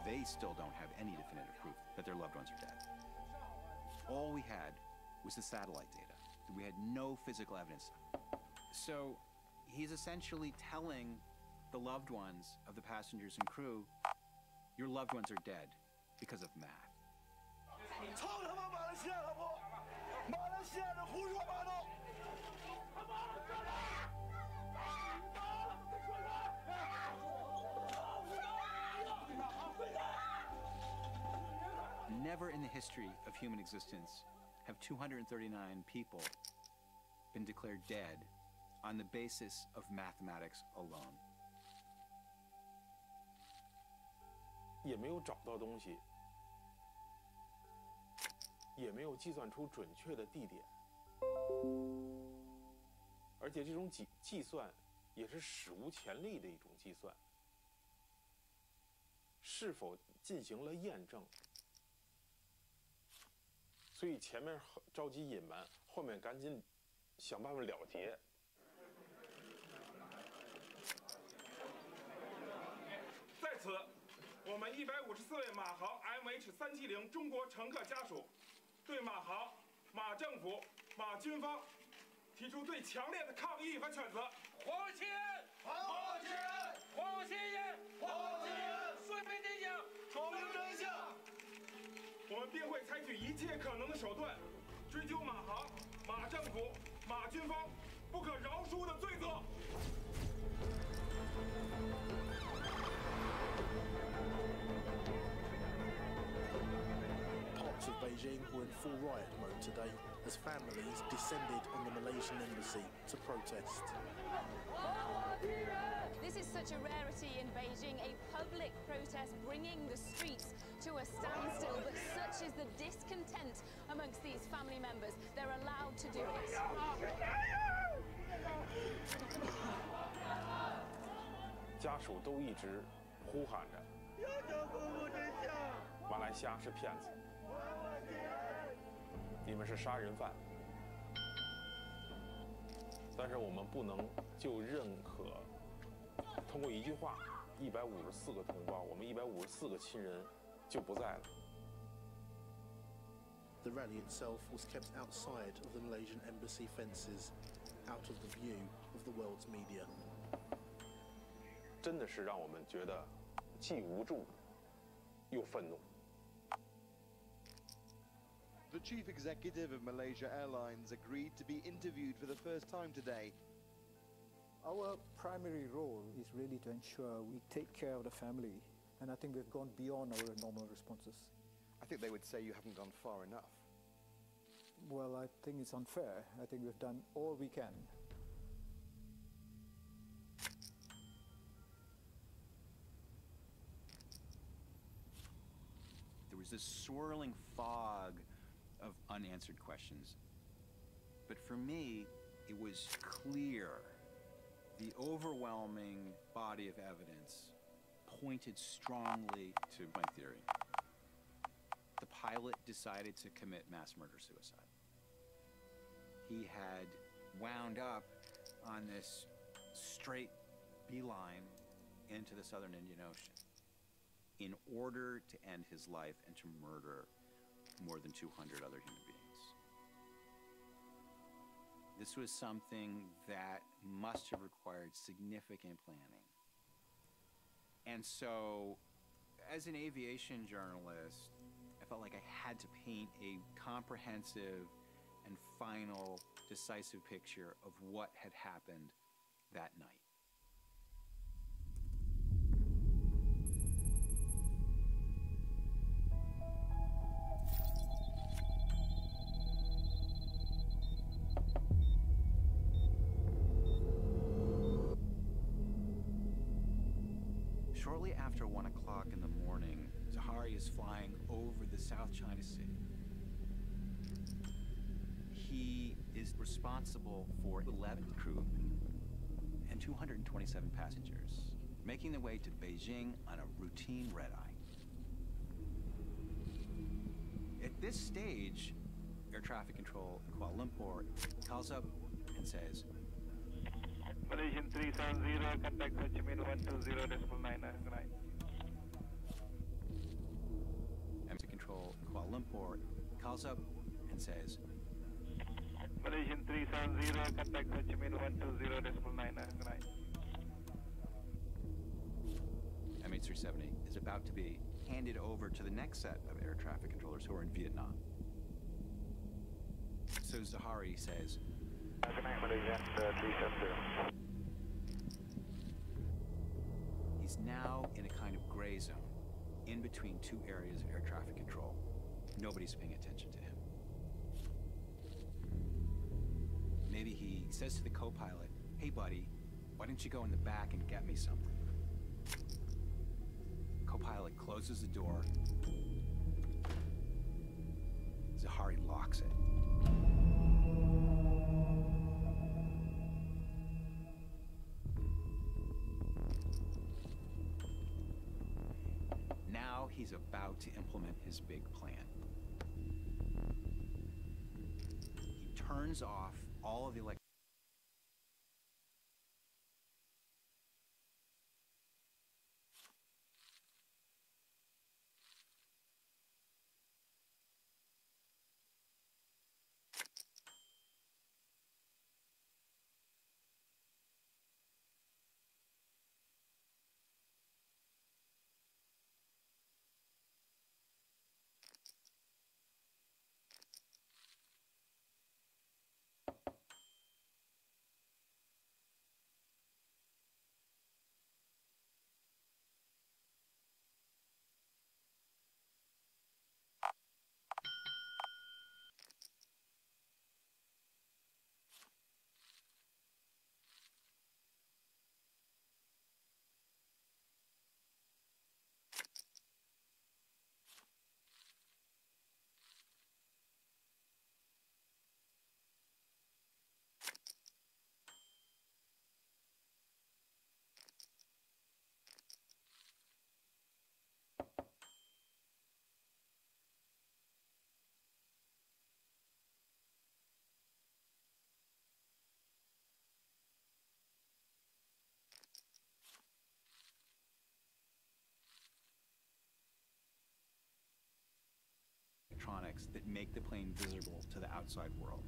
They still don't have any definitive proof that their loved ones are dead. All we had was the satellite data. We had no physical evidence. So he's essentially telling the loved ones of the passengers and crew, your loved ones are dead because of math. Never in the history of human existence have 239 people been declared dead on the basis of mathematics alone. 也没有找到东西，也没有计算出准确的地点，而且这种计算也是史无前例的一种计算。是否进行了验证？所以前面着急隐瞒，后面赶紧想办法了结。在此，我们154位马航 MH370中国乘客家属，对马航、马政府、马军方提出最强烈的抗议和谴责。黄兴仁，黄兴仁，黄兴仁，黄兴仁，说明真相，说明真相。我们并会采取一切可能的手段，追究马航、马政府、马军方不可饶恕的罪责。Parts of Beijing were in full riot mode today as families descended on the Malaysian embassy to protest. This is such a rarity in Beijing, a public protest bringing the streets to a standstill, but such is the discontent amongst these family members, they're allowed to do it. 家属都一直呼喊着：“马来西亚是骗子，你们是杀人犯。”但是我们不能就认可通过一句话，154个同胞，我们154个亲人就不在了。The rally itself was kept outside of the Malaysian embassy fences, out of the view of the world's media. 真的是让我们觉得既无助又愤怒。The chief executive of Malaysia Airlines agreed to be interviewed for the first time today. Our primary role is really to ensure we take care of the family, and I think we've gone beyond our normal responses. I think they would say you haven't gone far enough. Well, I think it's unfair. I think we've done all we can. There was this swirling fog of unanswered questions. But for me, it was clear. The overwhelming body of evidence pointed strongly to my theory. The pilot decided to commit mass murder-suicide. He had wound up on this straight beeline into the southern Indian Ocean in order to end his life and to murder more than 200 other human beings. This was something that must have required significant planning. And so, as an aviation journalist, I felt like I had to paint a comprehensive and final, decisive picture of what had happened that night. Shortly after 1 o'clock in the morning, Zahari is flying over the South China Sea. He is responsible for 11 crew and 227 passengers, making their way to Beijing on a routine red-eye. At this stage, air traffic control in Kuala Lumpur calls up and says, Malaysian 370, contact Ho Chi Minh 120.99. Traffic control in Kuala Lumpur calls up and says, Malaysian 370, contact Ho Chi Minh 120.99. MH370 is about to be handed over to the next set of air traffic controllers who are in Vietnam. So Zahari says, Good night, Malaysian 370. He's now in a kind of gray zone, in between two areas of air traffic control. Nobody's paying attention to him. Maybe he says to the co-pilot, "Hey buddy, why don't you go in the back and get me something?" Co-pilot closes the door. Zahari locks it. Now he's about to implement his big plan. He turns off all of the electricity. aspects that make the plane visible to the outside world.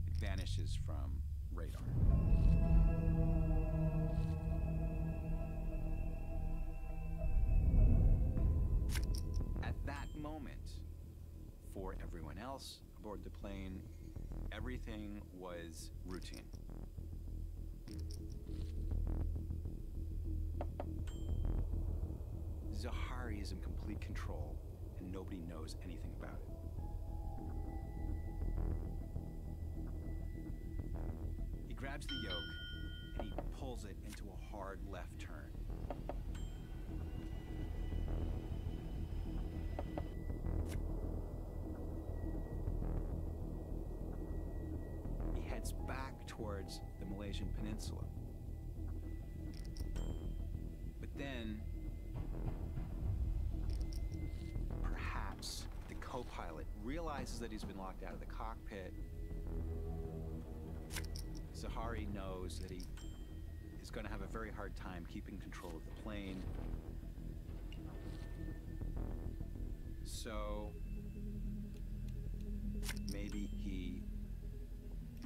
It vanishes from radar. At that moment, for everyone else aboard the plane, everything was routine. Zahari is in complete control, and nobody knows anything about it. He grabs the yoke, and he pulls it into a hard left turn. He heads back towards the Malaysian peninsula. But then, perhaps the co-pilot realizes that he's been locked out of the cockpit. Zahari knows that he is going to have a very hard time keeping control of the plane. So maybe he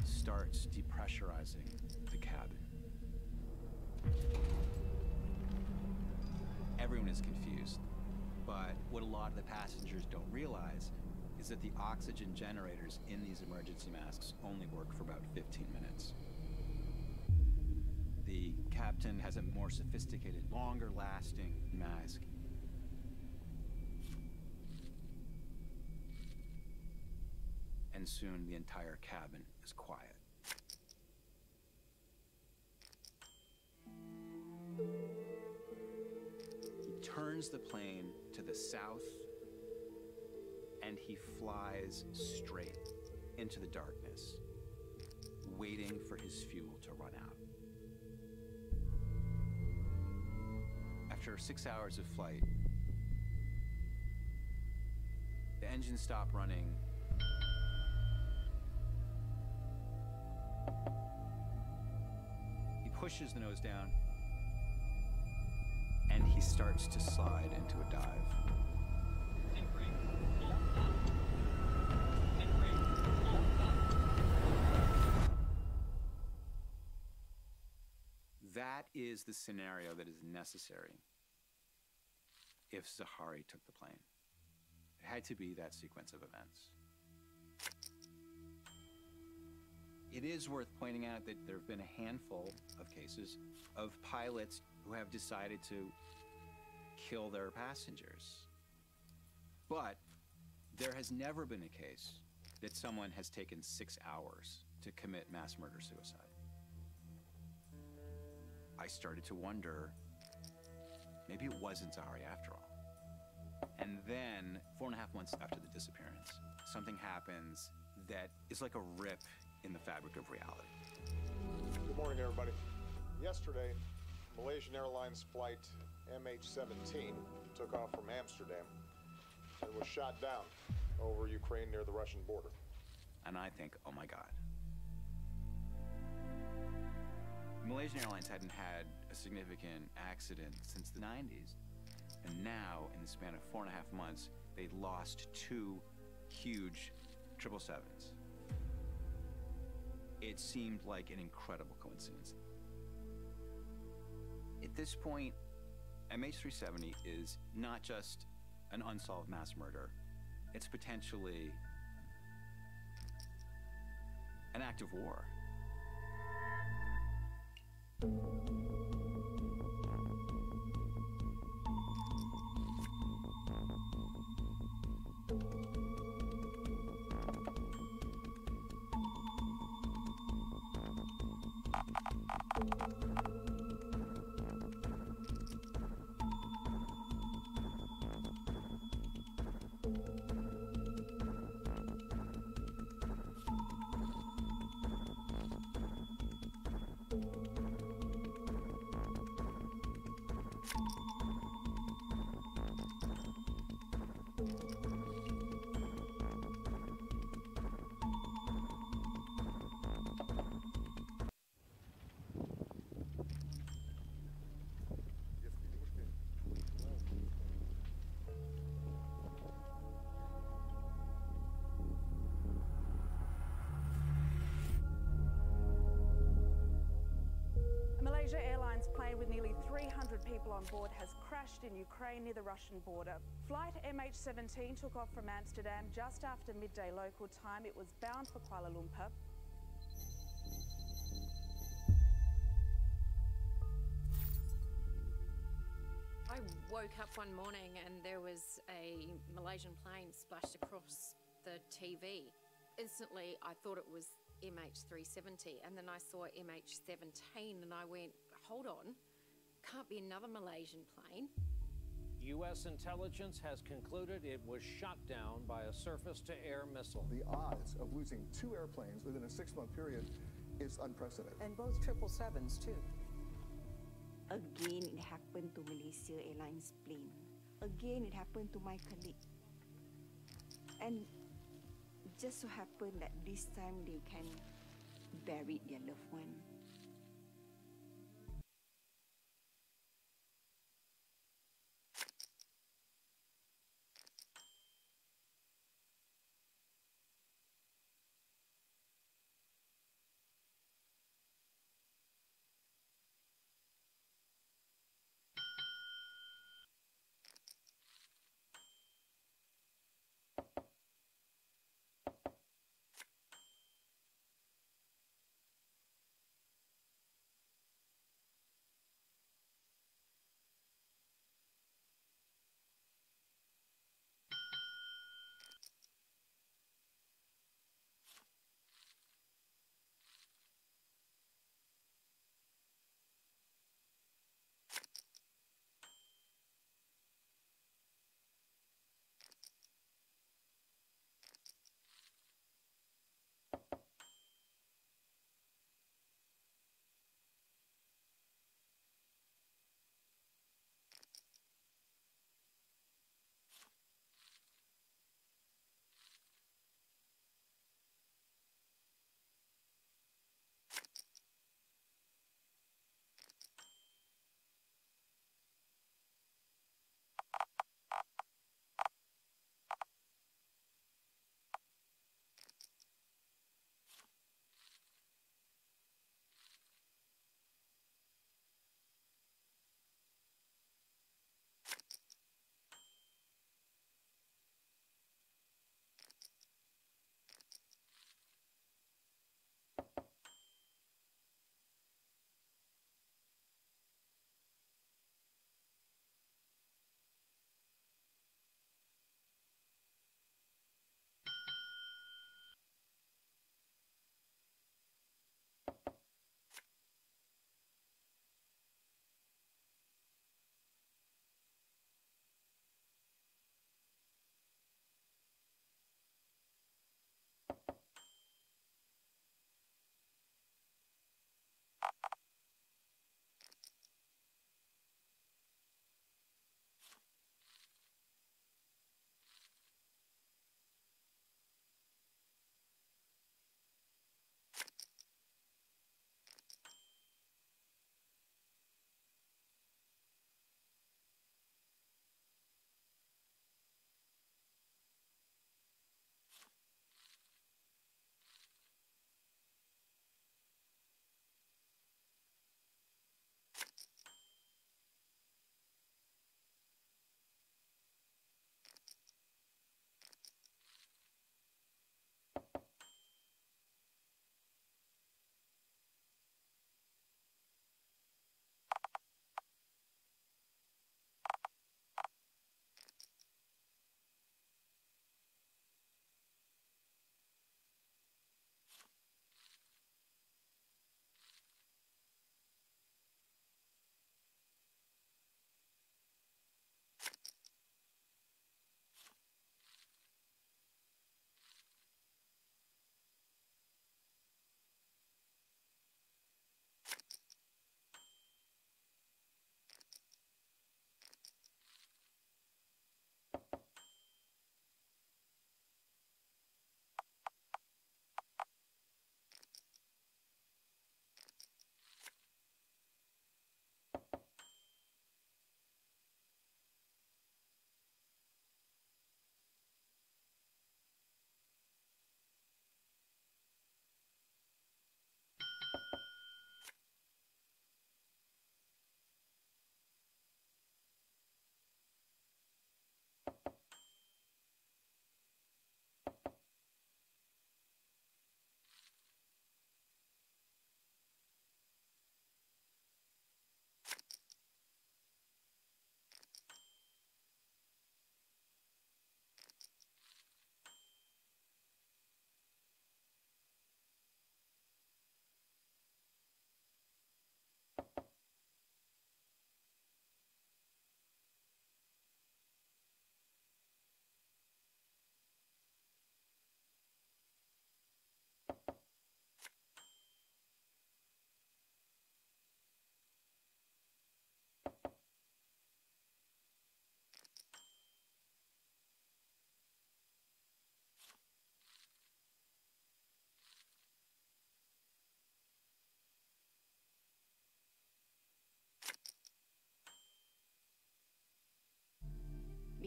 starts depressurizing the cabin. Everyone is confused, but what a lot of the passengers don't realize is that the oxygen generators in these emergency masks only work for about 15 minutes. The captain has a more sophisticated, longer-lasting mask. And soon the entire cabin is quiet. He turns the plane to the south, and he flies straight into the darkness, waiting for his fuel to run out. After 6 hours of flight, the engines stop running. He pushes the nose down, and he starts to slide into a dive. That is the scenario that is necessary if Zahari took the plane. It had to be that sequence of events. It is worth pointing out that there have been a handful of cases of pilots who have decided to kill their passengers. But there has never been a case that someone has taken 6 hours to commit mass murder-suicide. I started to wonder, maybe it wasn't Zahari after all. And then, 4.5 months after the disappearance, something happens that is like a rip in the fabric of reality. Good morning, everybody. Yesterday, Malaysian Airlines flight MH17 took off from Amsterdam and was shot down over Ukraine near the Russian border. And I think, oh my God. Malaysian Airlines hadn't had a significant accident since the 90s. And now, in the span of 4.5 months, they'd lost 2 huge 777s. It seemed like an incredible coincidence. At this point, MH370 is not just an unsolved mass murder, it's potentially an act of war. with nearly 300 people on board has crashed in Ukraine near the Russian border. Flight MH17 took off from Amsterdam just after midday local time. It was bound for Kuala Lumpur. I woke up one morning and there was a Malaysian plane splashed across the TV. Instantly, I thought it was MH370, and then I saw MH17 and I went, hold on, can't be another Malaysian plane. U.S. intelligence has concluded it was shot down by a surface-to-air missile. The odds of losing 2 airplanes within a 6-month period is unprecedented. And both 777s, too. Again, it happened to Malaysia Airlines plane. Again, it happened to my colleague. And just so happened that this time they can bury their loved one.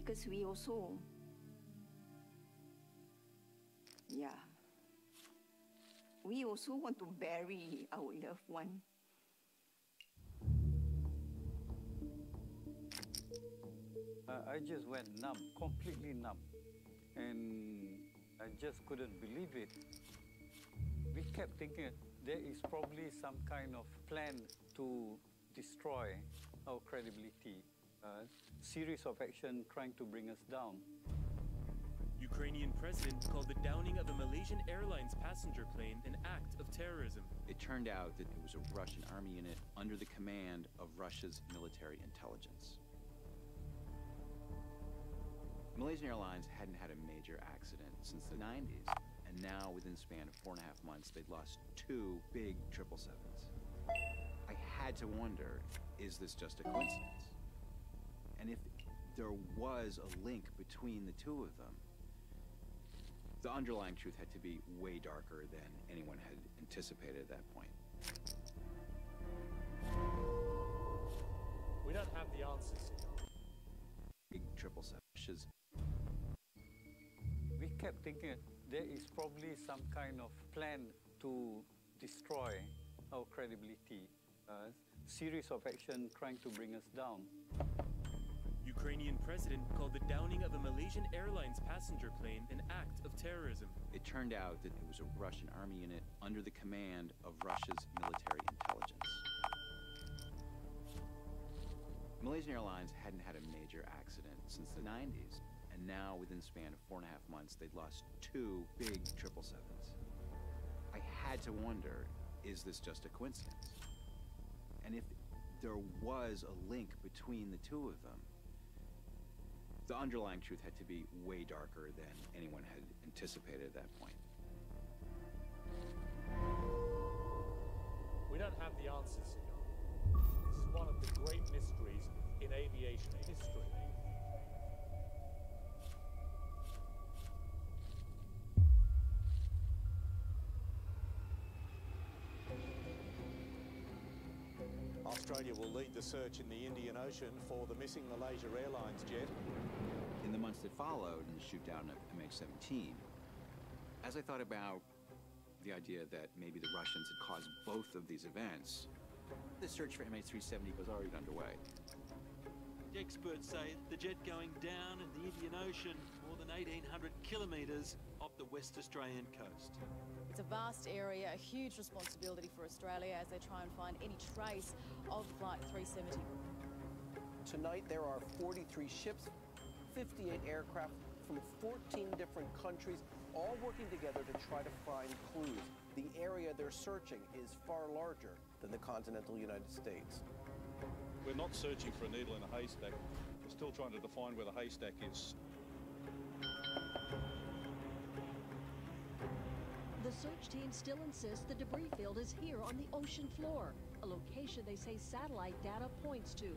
because we also, we also want to bury our loved one. I just went numb, completely numb, and I just couldn't believe it. We kept thinking there is probably some kind of plan to destroy our credibility, a series of action trying to bring us down. Ukrainian president called the downing of a Malaysian Airlines passenger plane an act of terrorism. It turned out that it was a Russian army unit under the command of Russia's military intelligence. Malaysian Airlines hadn't had a major accident since the 90s, and now within the span of 4.5 months, they'd lost 2 big 777s. I had to wonder, is this just a coincidence? And if there was a link between the two of them, the underlying truth had to be way darker than anyone had anticipated at that point. We don't have the answers. Big 777s. We kept thinking there is probably some kind of plan to destroy our credibility, a series of action trying to bring us down. Ukrainian president called the downing of a Malaysian Airlines passenger plane an act of terrorism. It turned out that it was a Russian army unit under the command of Russia's military intelligence. Malaysian Airlines hadn't had a major accident since the 90s, and now within the span of 4.5 months, they'd lost 2 big 777s. I had to wonder, is this just a coincidence? And if there was a link between the two of them, the underlying truth had to be way darker than anyone had anticipated at that point. We don't have the answers. This is one of the great mysteries in aviation history. Australia will lead the search in the Indian Ocean for the missing Malaysia Airlines jet. In the months that followed in the shoot down of MH17, as I thought about the idea that maybe the Russians had caused both of these events, the search for MH370 was already underway. Experts say the jet going down in the Indian Ocean more than 1,800 kilometres off the West Australian coast. It's a vast area, a huge responsibility for Australia as they try and find any trace of Flight 370. Tonight there are 43 ships, 58 aircraft from 14 different countries, all working together to try to find clues. The area they're searching is far larger than the continental United States. We're not searching for a needle in a haystack. We're still trying to define where the haystack is. The search team still insists the debris field is here on the ocean floor, a location they say satellite data points to.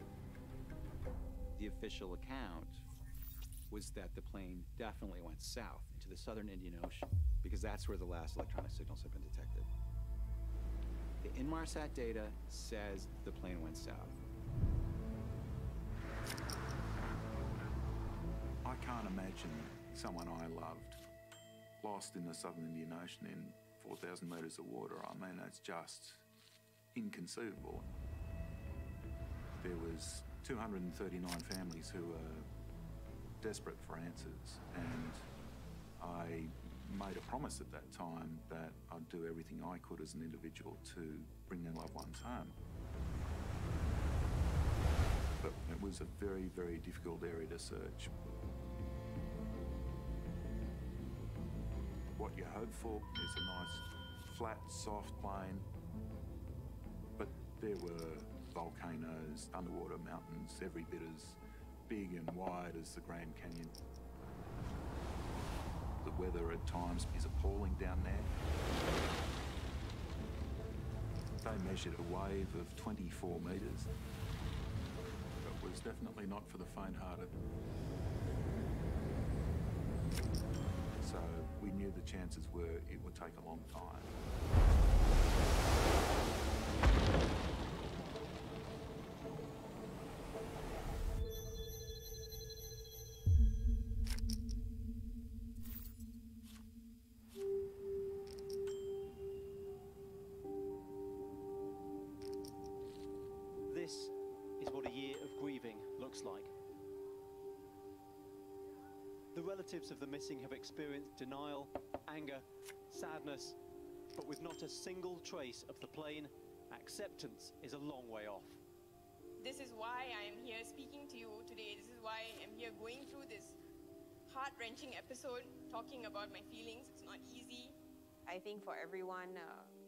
The official account was that the plane definitely went south into the southern Indian Ocean, because that's where the last electronic signals have been detected. The Inmarsat data says the plane went south. I can't imagine someone I loved lost in the southern Indian Ocean in 4,000 metres of water. I mean, it's just inconceivable. There was 239 families who were desperate for answers, and I made a promise at that time that I'd do everything I could as an individual to bring their loved ones home. But it was a very, very difficult area to search. What you hope for is a nice, flat, soft plain, but there were volcanoes, underwater mountains, every bit as big and wide as the Grand Canyon. The weather at times is appalling down there. They measured a wave of 24 metres. It was definitely not for the faint-hearted. So we knew the chances were it would take a long time. The relatives of the missing have experienced denial, anger, sadness, but with not a single trace of the plane, acceptance is a long way off. This is why I am here speaking to you today. This is why I'm here going through this heart-wrenching episode, talking about my feelings. It's not easy. I think for everyone,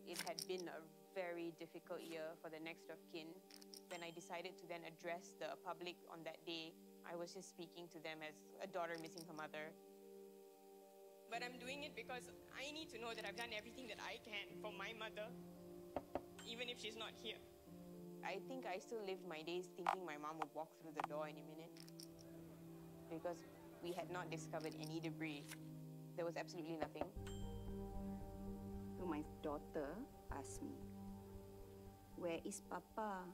it had been a very difficult year for the next of kin. When I decided to then address the public on that day, I was just speaking to them as a daughter missing her mother. But I'm doing it because I need to know that I've done everything that I can for my mother, even if she's not here. I think I still lived my days thinking my mom would walk through the door any minute, because we had not discovered any debris. There was absolutely nothing. So my daughter asked me, "Where is Papa?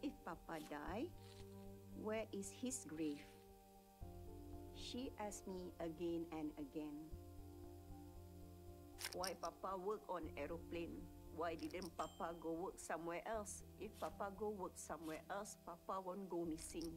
If Papa died, where is his grave?" She asked me again and again, "Why Papa work on aeroplane? Why didn't Papa go work somewhere else? If Papa go work somewhere else, Papa won't go missing."